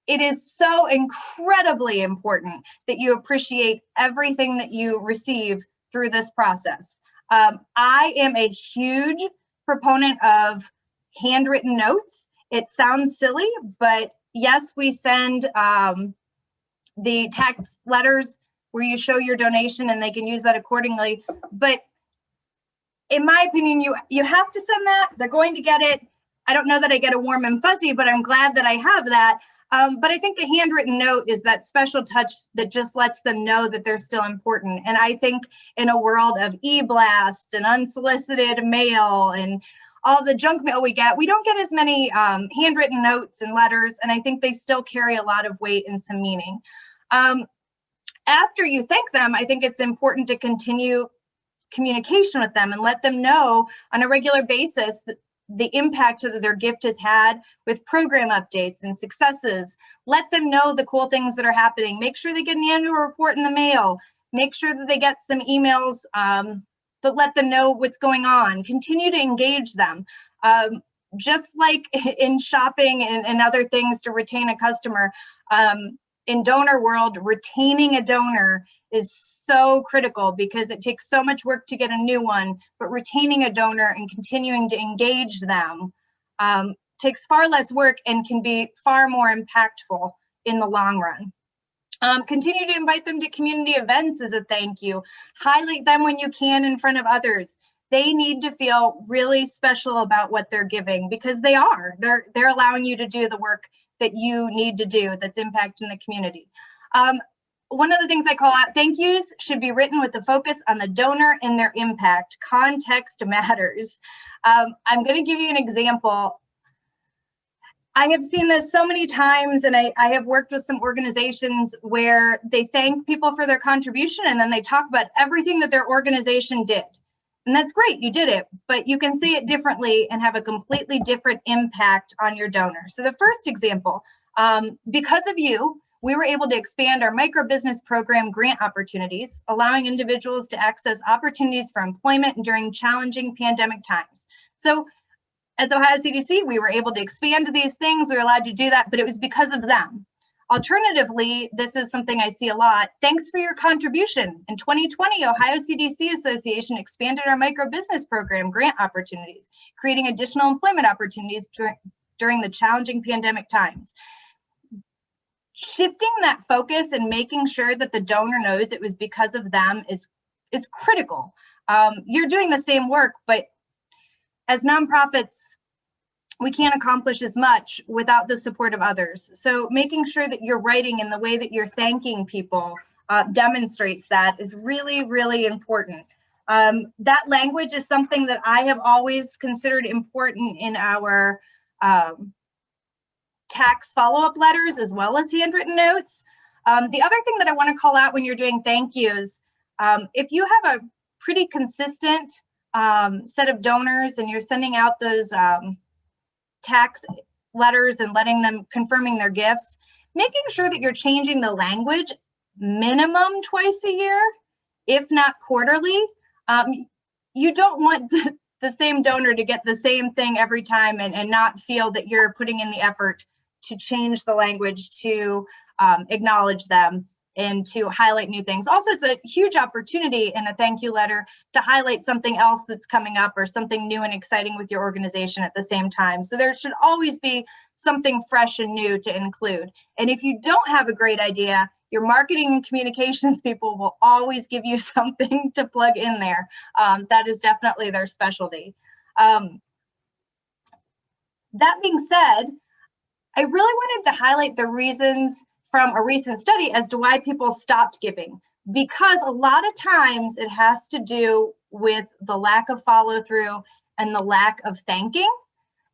S2: It is so incredibly important that you appreciate everything that you receive through this process. I am a huge proponent of handwritten notes. It sounds silly, but yes, we send the tax letters where you show your donation and they can use that accordingly. But in my opinion, you have to send that. They're going to get it. I don't know that I get a warm and fuzzy, but I'm glad that I have that. But I think the handwritten note is that special touch that just lets them know that they're still important. And I think in a world of e-blasts and unsolicited mail and all the junk mail we don't get as many handwritten notes and letters. And I think they still carry a lot of weight and some meaning. After you thank them, I think it's important to continue communication with them and let them know on a regular basis that the impact that their gift has had with program updates and successes. Let them know the cool things that are happening. Make sure they get an annual report in the mail. Make sure that they get some emails that let them know what's going on. Continue to engage them. Just like in shopping and other things to retain a customer, in donor world, retaining a donor is so critical because it takes so much work to get a new one, but retaining a donor and continuing to engage them takes far less work and can be far more impactful in the long run. Continue to invite them to community events as a thank you. Highlight them when you can in front of others. they need to feel really special about what they're giving, because they are. They're allowing you to do the work that you need to do that's impacting the community. One of the things I call out, thank yous should be written with the focus on the donor and their impact. Context matters. I'm going to give you an example. I have seen this so many times, and I have worked with some organizations where they thank people for their contribution and then they talk about everything that their organization did. And that's great, you did it, but you can say it differently and have a completely different impact on your donor. So the first example, because of you, we were able to expand our microbusiness program grant opportunities, allowing individuals to access opportunities for employment during challenging pandemic times. So as Ohio CDC, we were able to expand these things. We were allowed to do that, but it was because of them. Alternatively, this is something I see a lot. Thanks for your contribution. In 2020, Ohio CDC Association expanded our microbusiness program grant opportunities, creating additional employment opportunities during the challenging pandemic times. Shifting that focus and making sure that the donor knows it was because of them is critical. You're doing the same work, but as nonprofits, we can't accomplish as much without the support of others. So making sure that you're writing in the way that you're thanking people demonstrates that is really, really important. That language is something that I have always considered important in our tax follow-up letters as well as handwritten notes. The other thing that I want to call out when you're doing thank yous, if you have a pretty consistent set of donors and you're sending out those tax letters and letting them confirming their gifts, making sure that you're changing the language minimum twice a year, if not quarterly. You don't want the same donor to get the same thing every time and not feel that you're putting in the effort to change the language, to acknowledge them and to highlight new things. Also, it's a huge opportunity in a thank you letter to highlight something else that's coming up or something new and exciting with your organization at the same time. So there should always be something fresh and new to include. And if you don't have a great idea, your marketing and communications people will always give you something to plug in there. That is definitely their specialty. That being said, I really wanted to highlight the reasons from a recent study as to why people stopped giving, because a lot of times it has to do with the lack of follow through and the lack of thanking.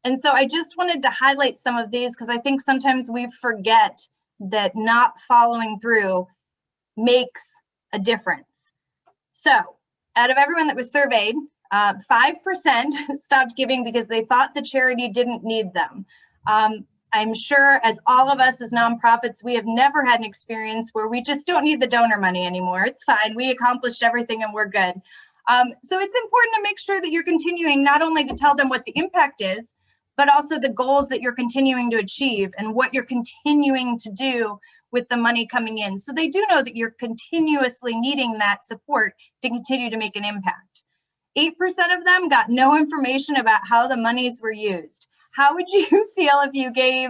S2: And so I just wanted to highlight some of these because I think sometimes we forget that not following through makes a difference. So out of everyone that was surveyed, 5% stopped giving because they thought the charity didn't need them. I'm sure as all of us as nonprofits, we have never had an experience where we just don't need the donor money anymore. It's fine. We accomplished everything and we're good. So it's important to make sure that you're continuing not only to tell them what the impact is, but also the goals that you're continuing to achieve and what you're continuing to do with the money coming in. So they do know that you're continuously needing that support to continue to make an impact. 8% of them got no information about how the monies were used. How would you feel if you gave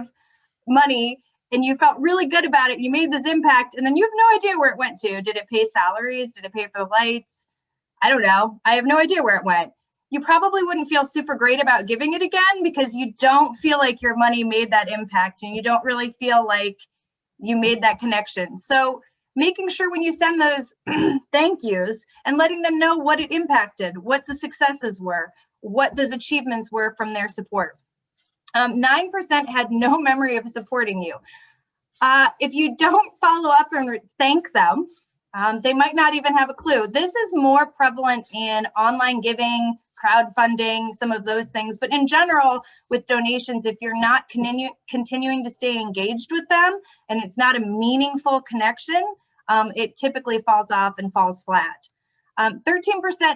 S2: money and you felt really good about it, you made this impact, and then you have no idea where it went to? Did it pay salaries? Did it pay for the lights? I don't know. I have no idea where it went. You probably wouldn't feel super great about giving it again because you don't feel like your money made that impact and you don't really feel like you made that connection. So making sure when you send those thank yous and letting them know what it impacted, what the successes were, what those achievements were from their support. 9% had no memory of supporting you. If you don't follow up and thank them, they might not even have a clue. This is more prevalent in online giving, crowdfunding, some of those things. But in general, with donations, if you're not continuing to stay engaged with them and it's not a meaningful connection, it typically falls off and falls flat. 13%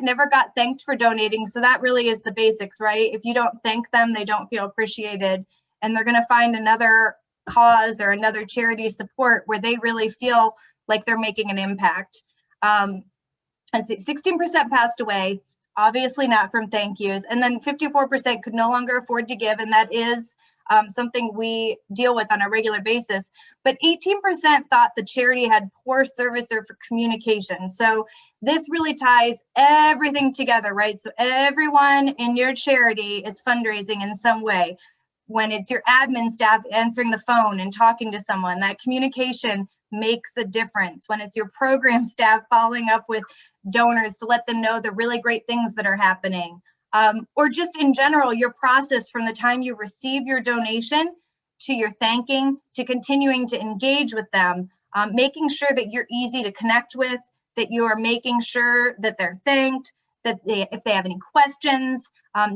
S2: never got thanked for donating. So that really is the basics, right? If you don't thank them, they don't feel appreciated and they're going to find another cause or another charity support where they really feel like they're making an impact. I'd say 16% passed away, obviously not from thank yous. And then 54% could no longer afford to give. And that is something we deal with on a regular basis. But 18% thought the charity had poor service or for communication. So this really ties everything together, right? So everyone in your charity is fundraising in some way. When it's your admin staff answering the phone and talking to someone, that communication makes a difference. When it's your program staff following up with donors to let them know the really great things that are happening, or just in general, your process from the time you receive your donation to your thanking, to continuing to engage with them, making sure that you're easy to connect with, that you are making sure that they're thanked, that if they have any questions,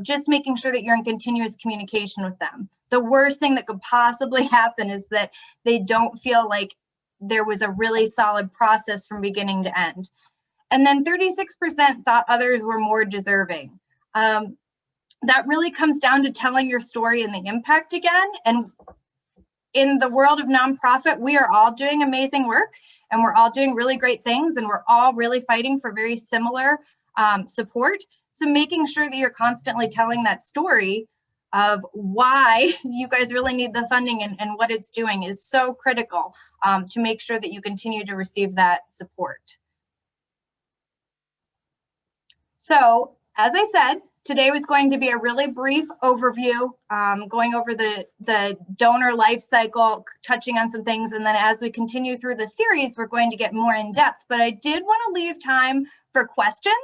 S2: just making sure that you're in continuous communication with them. The worst thing that could possibly happen is that they don't feel like there was a really solid process from beginning to end. And then 36% thought others were more deserving. That really comes down to telling your story and the impact again. And in the world of nonprofit, we are all doing amazing work and we're all doing really great things and we're all really fighting for very similar support. So making sure that you're constantly telling that story of why you guys really need the funding and what it's doing is so critical to make sure that you continue to receive that support. So, as I said, today was going to be a really brief overview, going over the donor life cycle, touching on some things, and then as we continue through the series, we're going to get more in depth. But I did want to leave time for questions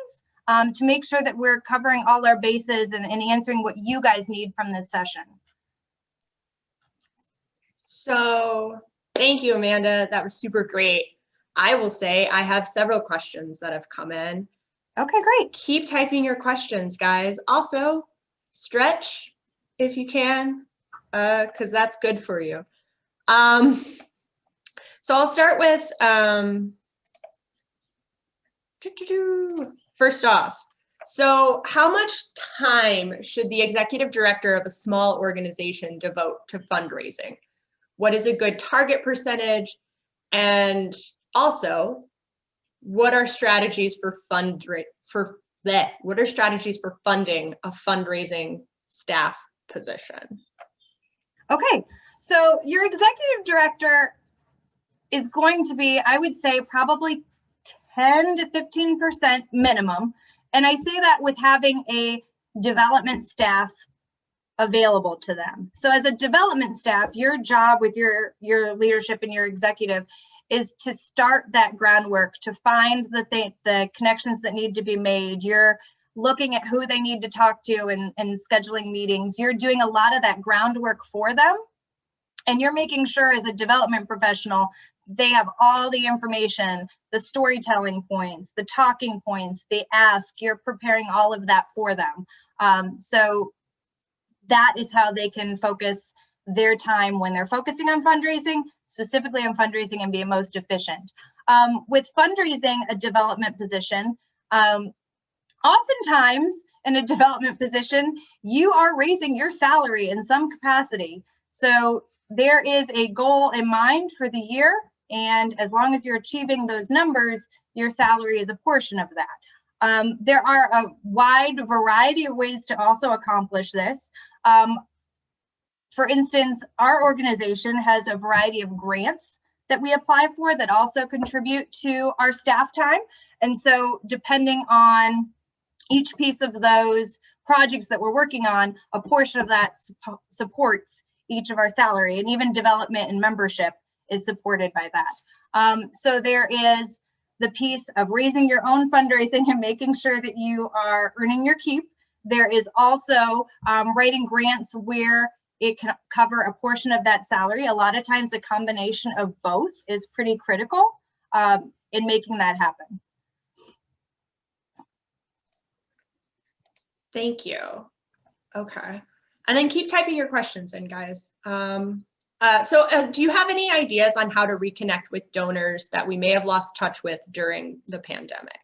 S2: to make sure that we're covering all our bases and answering what you guys need from this session.
S1: So thank you, Amanda. That was super great. I will say I have several questions that have come in.
S2: Okay, great.
S1: Keep typing your questions, guys. Also, stretch if you can, because that's good for you. So I'll start with, first off, so how much time should the executive director of a small organization devote to fundraising? What is a good target percentage? And also, what are strategies for funding a fundraising staff position?
S2: Okay, so your executive director is going to be, I would say, probably 10 to 15% minimum. And I say that with having a development staff available to them. So as a development staff, your job with your leadership and your executive is to start that groundwork, to find the connections that need to be made. You're looking at who they need to talk to and scheduling meetings. You're doing a lot of that groundwork for them. And you're making sure as a development professional, they have all the information, the storytelling points, the talking points, the ask, you're preparing all of that for them. So that is how they can focus their time when they're focusing on fundraising, specifically on fundraising, and be most efficient. With fundraising, a development position, oftentimes in a development position, you are raising your salary in some capacity. So there is a goal in mind for the year, and as long as you're achieving those numbers, your salary is a portion of that. There are a wide variety of ways to also accomplish this. For instance, our organization has a variety of grants that we apply for that also contribute to our staff time. And so depending on each piece of those projects that we're working on, a portion of that supports each of our salary, and even development and membership is supported by that. So there is the piece of raising your own fundraising and making sure that you are earning your keep. There is also writing grants where it can cover a portion of that salary. A lot of times a combination of both is pretty critical in making that happen.
S1: Thank you. Okay. And then keep typing your questions in, guys. So do you have any ideas on how to reconnect with donors that we may have lost touch with during the pandemic?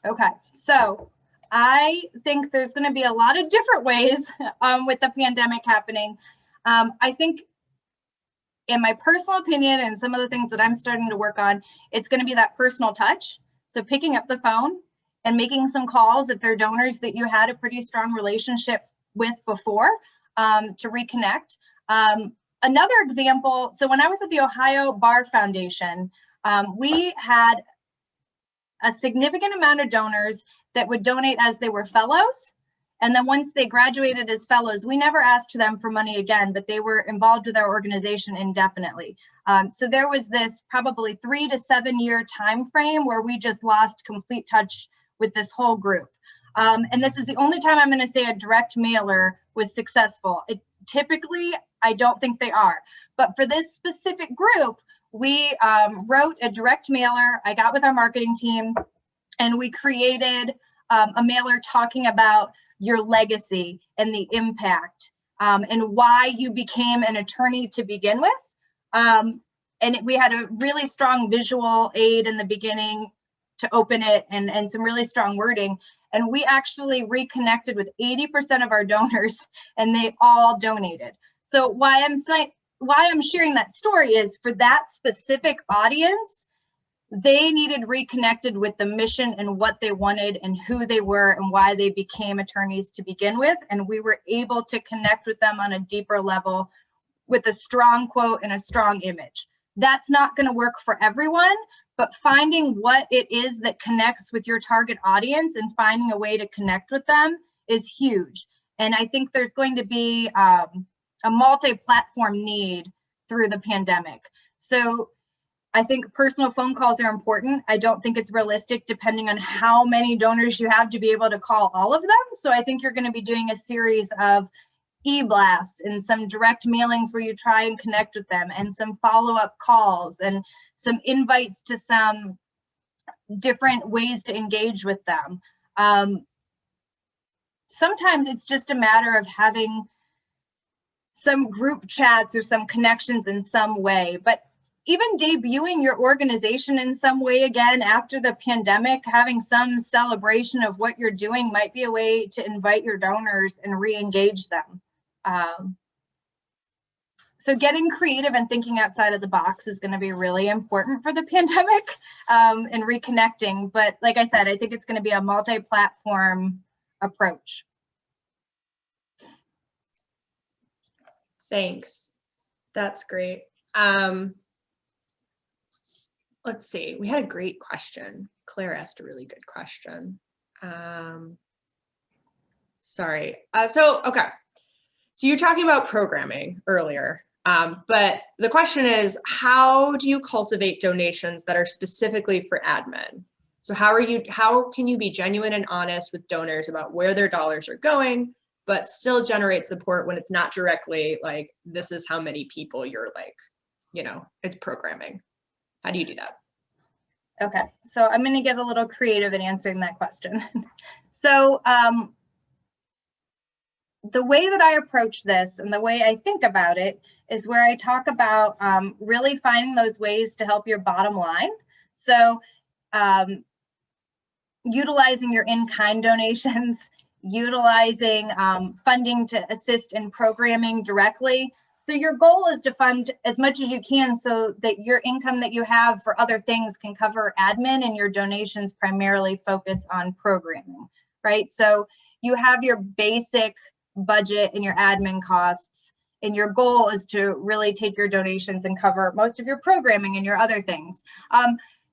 S2: Okay, so I think there's going to be a lot of different ways with the pandemic happening. I think, in my personal opinion, and some of the things that I'm starting to work on, it's going to be that personal touch. So picking up the phone and making some calls if they're donors that you had a pretty strong relationship with before. To Reconnect. Another example, so when I was at the Ohio Bar Foundation, we had a significant amount of donors that would donate as they were fellows. And then once they graduated as fellows, we never asked them for money again, but they were involved with our organization indefinitely. So there was this probably 3 to 7 year time frame where we just lost complete touch with this whole group. And this is the only time I'm going to say a direct mailer was successful. Typically, I don't think they are. But for this specific group, we wrote a direct mailer. I got with our marketing team, and we created a mailer talking about your legacy and the impact and why you became an attorney to begin with. And we had a really strong visual aid in the beginning to open it, and some really strong wording. And we actually reconnected with 80% of our donors, and they all donated. So why I'm sharing that story is, for that specific audience, they needed reconnected with the mission and what they wanted and who they were and why they became attorneys to begin with. And we were able to connect with them on a deeper level with a strong quote and a strong image. That's not going to work for everyone, but finding what it is that connects with your target audience and finding a way to connect with them is huge. And I think there's going to be a multi-platform need through the pandemic. So I think personal phone calls are important. I don't think it's realistic, depending on how many donors you have, to be able to call all of them. So I think you're going to be doing a series of e-blasts and some direct mailings where you try and connect with them, and some follow-up calls and some invites to some different ways to engage with them. Sometimes it's just a matter of having some group chats or some connections in some way, but even debuting your organization in some way again after the pandemic, having some celebration of what you're doing might be a way to invite your donors and re-engage them. So getting creative and thinking outside of the box is going to be really important for the pandemic, and reconnecting. But like I said, I think it's going to be a multi-platform approach.
S1: Thanks. That's great. Let's see. We had a great question. Claire asked a really good question. Sorry. Okay. So you're talking about programming earlier, but the question is, how do you cultivate donations that are specifically for admin? So how can you be genuine and honest with donors about where their dollars are going, but still generate support when it's not directly like, this is how many people you're like, it's programming. How do you do that?
S2: Okay, so I'm going to get a little creative in answering that question. So the way that I approach this and the way I think about it is where I talk about really finding those ways to help your bottom line. So utilizing your in-kind donations, utilizing funding to assist in programming directly. So your goal is to fund as much as you can so that your income that you have for other things can cover admin, and your donations primarily focus on programming, right? So you have your basic budget and your admin costs, and your goal is to really take your donations and cover most of your programming and your other things.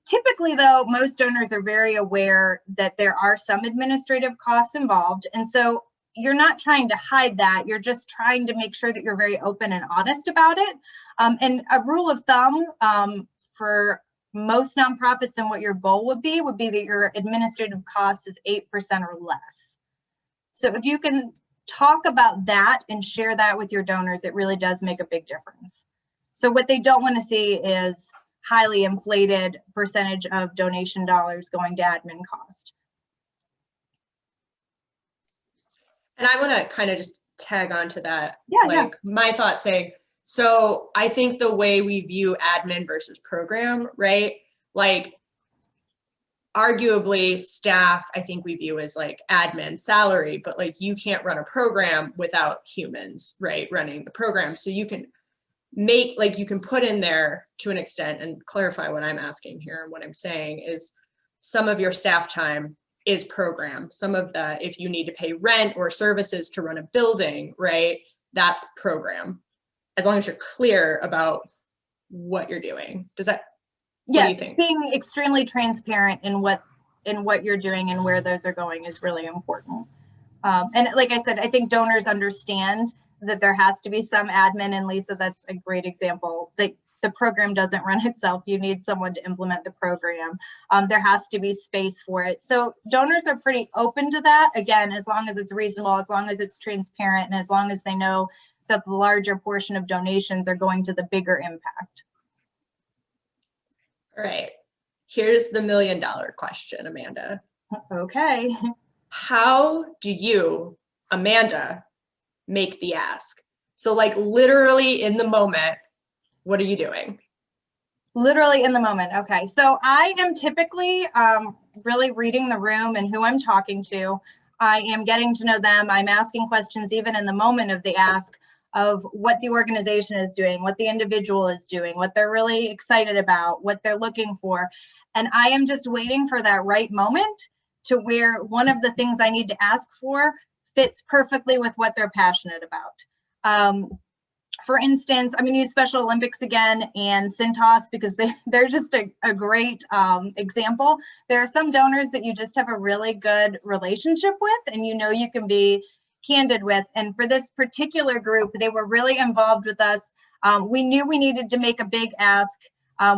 S2: Typically, though, most donors are very aware that there are some administrative costs involved, and so you're not trying to hide that. You're just trying to make sure that you're very open and honest about it. And a rule of thumb for most nonprofits and what your goal would be that your administrative cost is 8% or less. So if you can talk about that and share that with your donors, it really does make a big difference. So what they don't want to see is highly inflated percentage of donation dollars going to admin cost.
S1: And I want to kind of just tag on to that.
S2: Yeah.
S1: My thought saying, so I think the way we view admin versus program, right? Like arguably staff, I think we view as like admin salary, but like you can't run a program without humans, right? Running the program. So you can you can put in there to an extent, and clarify what I'm asking here. And what I'm saying is some of your staff time is program. Some of the, if you need to pay rent or services to run a building, right? that's program, as long as you're clear about what you're doing. Does that, what do you
S2: Yes,
S1: think?
S2: being extremely transparent in what you're doing and where those are going is really important. And like I said, I think donors understand that there has to be some admin, and Lisa, that's a great example. That the program doesn't run itself. You need someone to implement the program. There has to be space for it. So donors are pretty open to that. Again, as long as it's reasonable, as long as it's transparent, and as long as they know that the larger portion of donations are going to the bigger impact.
S1: All right, here's the $1 million question, Amanda.
S2: Okay.
S1: How do you, Amanda, make the ask? So like literally in the moment, what are you doing?
S2: Literally in the moment. Okay. So I am typically really reading the room and who I'm talking to. I am getting to know them. I'm asking questions even in the moment of the ask of what the organization is doing, what the individual is doing, what they're really excited about, what they're looking for. And I am just waiting for that right moment to where one of the things I need to ask for fits perfectly with what they're passionate about. For instance, I'm going to use Special Olympics again and Cintas because they're just a great example. There are some donors that you just have a really good relationship with and you know you can be candid with. And for this particular group, they were really involved with us. We knew we needed to make a big ask.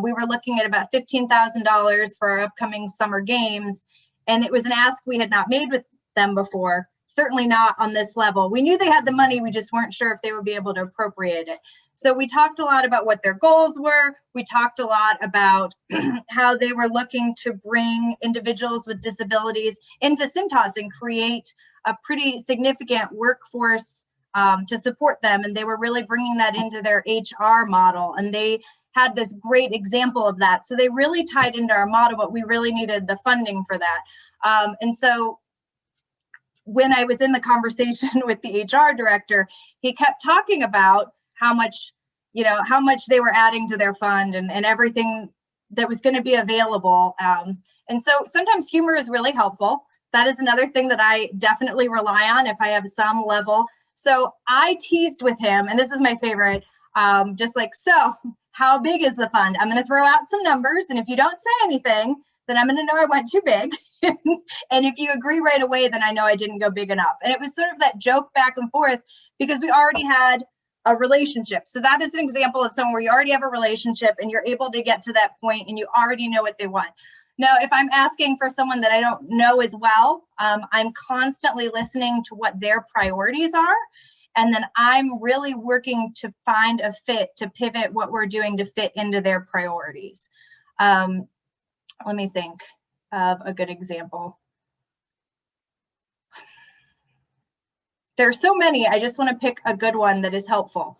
S2: We were looking at about $15,000 for our upcoming summer games. And it was an ask we had not made with them before. Certainly not on this level. We knew they had the money, we just weren't sure if they would be able to appropriate it. So we talked a lot about what their goals were. We talked a lot about how they were looking to bring individuals with disabilities into Cintas and create a pretty significant workforce to support them. And they were really bringing that into their HR model. And they had this great example of that. So they really tied into our model, but we really needed the funding for that. And so when I was in the conversation with the HR director, he kept talking about how much they were adding to their fund and everything that was going to be available. And so sometimes humor is really helpful. That is another thing that I definitely rely on if I have some level. So I teased with him, and this is my favorite, just like, so how big is the fund? I'm going to throw out some numbers, and if you don't say anything, then I'm going to know I went too big. And if you agree right away, then I know I didn't go big enough. And it was sort of that joke back and forth because we already had a relationship. So that is an example of someone where you already have a relationship and you're able to get to that point and you already know what they want. Now, if I'm asking for someone that I don't know as well, I'm constantly listening to what their priorities are. And then I'm really working to find a fit, to pivot what we're doing to fit into their priorities. Let me think of a good example. There are so many, I just want to pick a good one that is helpful.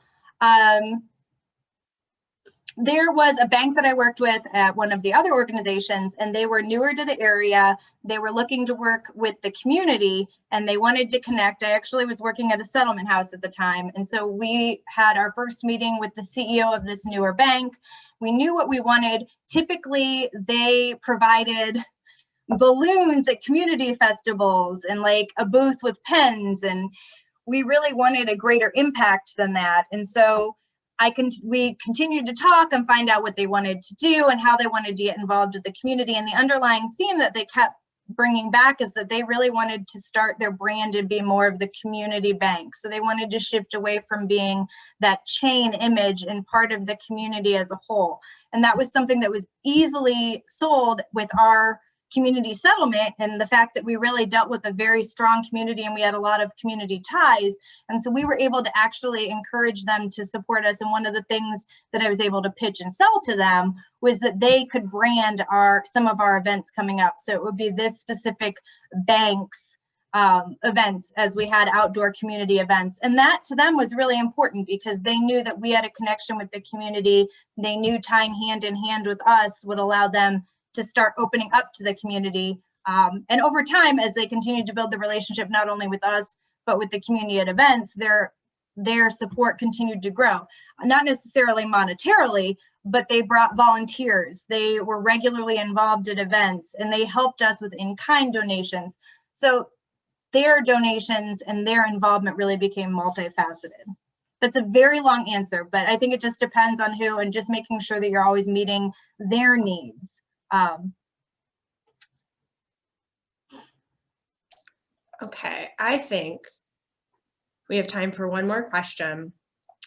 S2: There was a bank that I worked with at one of the other organizations, and they were newer to the area. They were looking to work with the community and they wanted to connect. I actually was working at a settlement house at the time. And so we had our first meeting with the CEO of this newer bank. We knew what we wanted. Typically, they provided balloons at community festivals and like a booth with pens. And we really wanted a greater impact than that. And so we continued to talk and find out what they wanted to do and how they wanted to get involved with the community. And the underlying theme that they kept bringing back is that they really wanted to start their brand and be more of the community bank. So they wanted to shift away from being that chain image and part of the community as a whole. And that was something that was easily sold with our community settlement and the fact that we really dealt with a very strong community and we had a lot of community ties. And so we were able to actually encourage them to support us. And one of the things that I was able to pitch and sell to them was that they could brand some of our events coming up. So it would be this specific bank's events as we had outdoor community events. And that to them was really important because they knew that we had a connection with the community. They knew tying hand in hand with us would allow them to start opening up to the community. And over time, as they continued to build the relationship, not only with us, but with the community at events, their support continued to grow. Not necessarily monetarily, but they brought volunteers. They were regularly involved at events and they helped us with in-kind donations. So their donations and their involvement really became multifaceted. That's a very long answer, but I think it just depends on who and just making sure that you're always meeting their needs.
S1: Okay, I think we have time for one more question.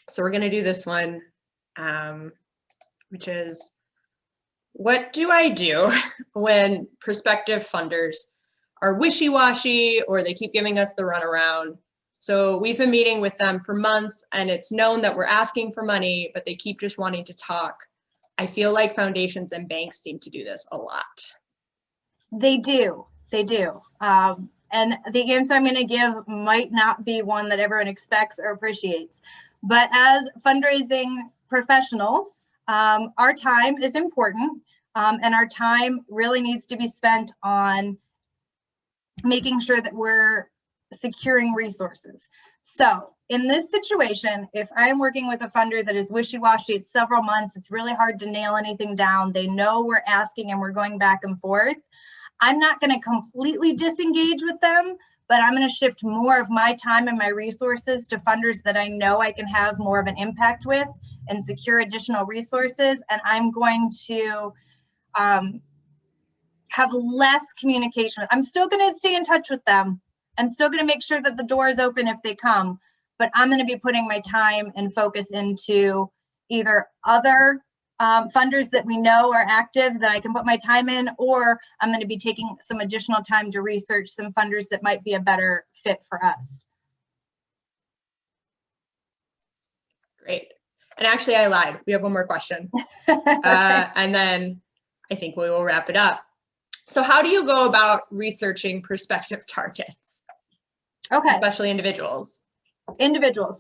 S1: So we're going to do this one, which is, what do I do when prospective funders are wishy-washy or they keep giving us the runaround? So we've been meeting with them for months and it's known that we're asking for money, but they keep just wanting to talk. I feel like foundations and banks seem to do this a lot.
S2: They do. And the answer I'm going to give might not be one that everyone expects or appreciates. But as fundraising professionals, our time is important, and our time really needs to be spent on making sure that we're securing resources. So in this situation, if I'm working with a funder that is wishy-washy, it's several months, it's really hard to nail anything down. They know we're asking and we're going back and forth. I'm not going to completely disengage with them, but I'm going to shift more of my time and my resources to funders that I know I can have more of an impact with and secure additional resources. And I'm going to have less communication. I'm still going to stay in touch with them. I'm still going to make sure that the door is open if they come, but I'm going to be putting my time and focus into either other funders that we know are active that I can put my time in, or I'm going to be taking some additional time to research some funders that might be a better fit for us.
S1: Great. And actually I lied. We have one more question. And then I think we will wrap it up. So how do you go about researching prospective targets?
S2: Okay.
S1: Especially individuals.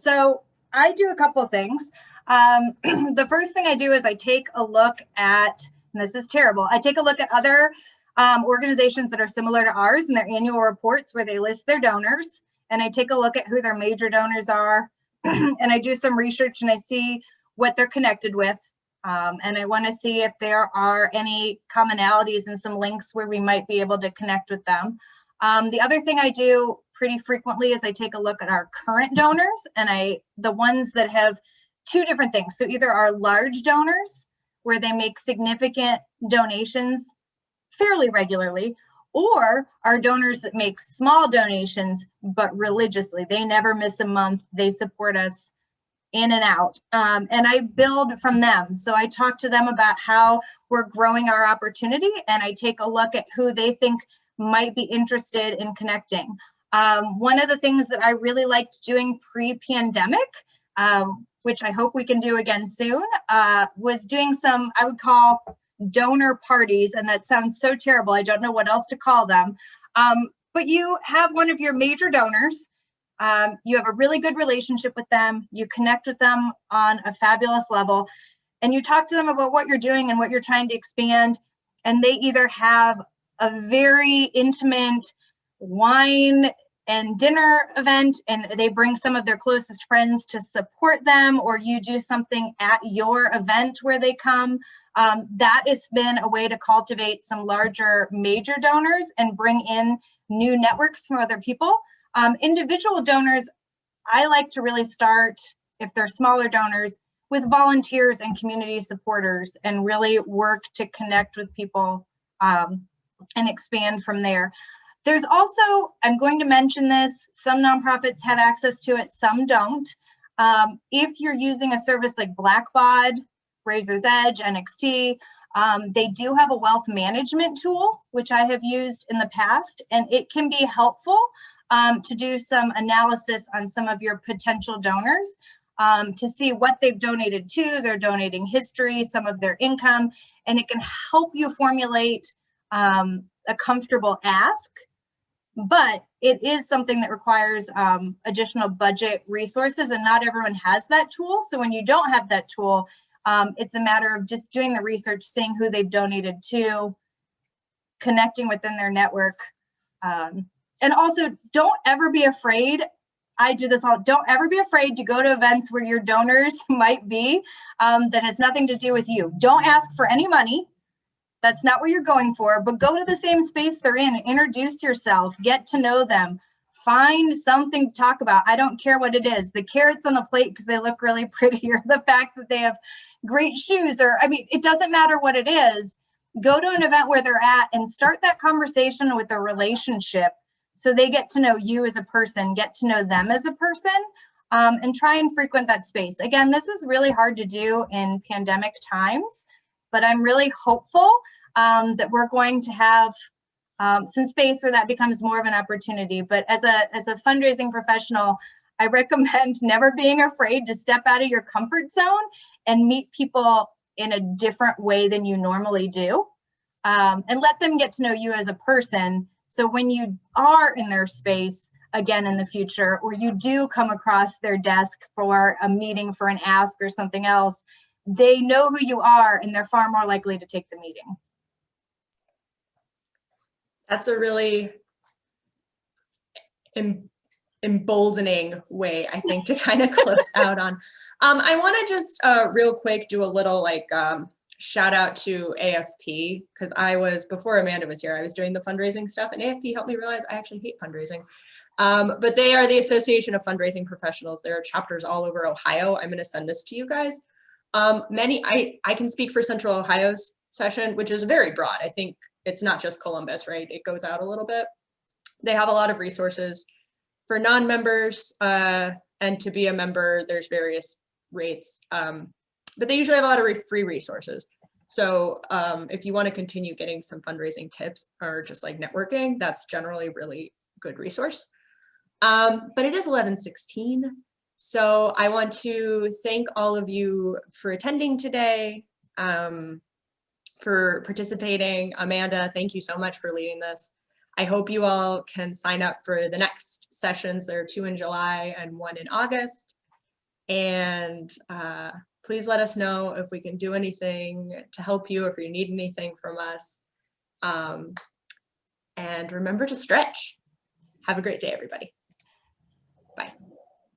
S2: So I do a couple of things. The first thing I do is I take a look at, and this is terrible, I take a look at other organizations that are similar to ours in their annual reports where they list their donors, and I take a look at who their major donors are, and I do some research and I see what they're connected with, and I want to see if there are any commonalities and some links where we might be able to connect with them. The other thing I do pretty frequently is I take a look at our current donors, and the ones that have two different things. So either our large donors, where they make significant donations fairly regularly, or our donors that make small donations, but religiously. They never miss a month. They support us in and out. And I build from them. So I talk to them about how we're growing our opportunity, and I take a look at who they think might be interested in connecting. One of the things that I really liked doing pre-pandemic, which I hope we can do again soon, was doing some, I would call donor parties, and that sounds so terrible. I don't know what else to call them. But you have one of your major donors, you have a really good relationship with them, you connect with them on a fabulous level, and you talk to them about what you're doing and what you're trying to expand, and they either have a very intimate wine and dinner event, and they bring some of their closest friends to support them, or you do something at your event where they come. That has been a way to cultivate some larger major donors and bring in new networks from other people. Individual donors, I like to really start, if they're smaller donors, with volunteers and community supporters, and really work to connect with people and expand from there. There's also, I'm going to mention this, some nonprofits have access to it, some don't. If you're using a service like Blackbaud, Razor's Edge, NXT, they do have a wealth management tool, which I have used in the past, and it can be helpful to do some analysis on some of your potential donors to see what they've donated to, their donating history, some of their income, and it can help you formulate a comfortable ask. But it is something that requires additional budget resources, and not everyone has that tool. So when you don't have that tool, it's a matter of just doing the research, seeing who they've donated to, connecting within their network. And also, don't ever be afraid. I do this all. Don't ever be afraid to go to events where your donors might be that has nothing to do with you. Don't ask for any money. That's not what you're going for, but go to the same space they're in, introduce yourself, get to know them. find something to talk about. I don't care what it is. The carrots on the plate because they look really pretty, or the fact that they have great shoes, or I mean, it doesn't matter what it is. Go to an event where they're at and start that conversation with a relationship so they get to know you as a person, get to know them as a person, and try and frequent that space. Again, this is really hard to do in pandemic times, but I'm really hopeful that we're going to have some space where that becomes more of an opportunity. But as a fundraising professional, I recommend never being afraid to step out of your comfort zone and meet people in a different way than you normally do, and let them get to know you as a person. So when you are in their space again in the future, or you do come across their desk for a meeting, for an ask or something else, they know who you are and they're far more likely to take the meeting.
S1: That's a really emboldening way, I think, to kind of close out on. I want to just real quick do a little like shout out to AFP, because before Amanda was here, I was doing the fundraising stuff, and AFP helped me realize I actually hate fundraising. But they are the Association of Fundraising Professionals. There are chapters all over Ohio. I'm going to send this to you guys. I can speak for Central Ohio's session, which is very broad. I think it's not just Columbus, right? It goes out a little bit. They have a lot of resources for non-members, and to be a member, there's various rates, but they usually have a lot of free resources. So if you want to continue getting some fundraising tips or just like networking, that's generally really good resource. But it is 11:16. So I want to thank all of you for attending today, for participating. Amanda, thank you so much for leading this. I hope you all can sign up for the next sessions. There are 2 in July and 1 in August. And please let us know if we can do anything to help you, if you need anything from us. And remember to stretch. Have a great day, everybody. Bye.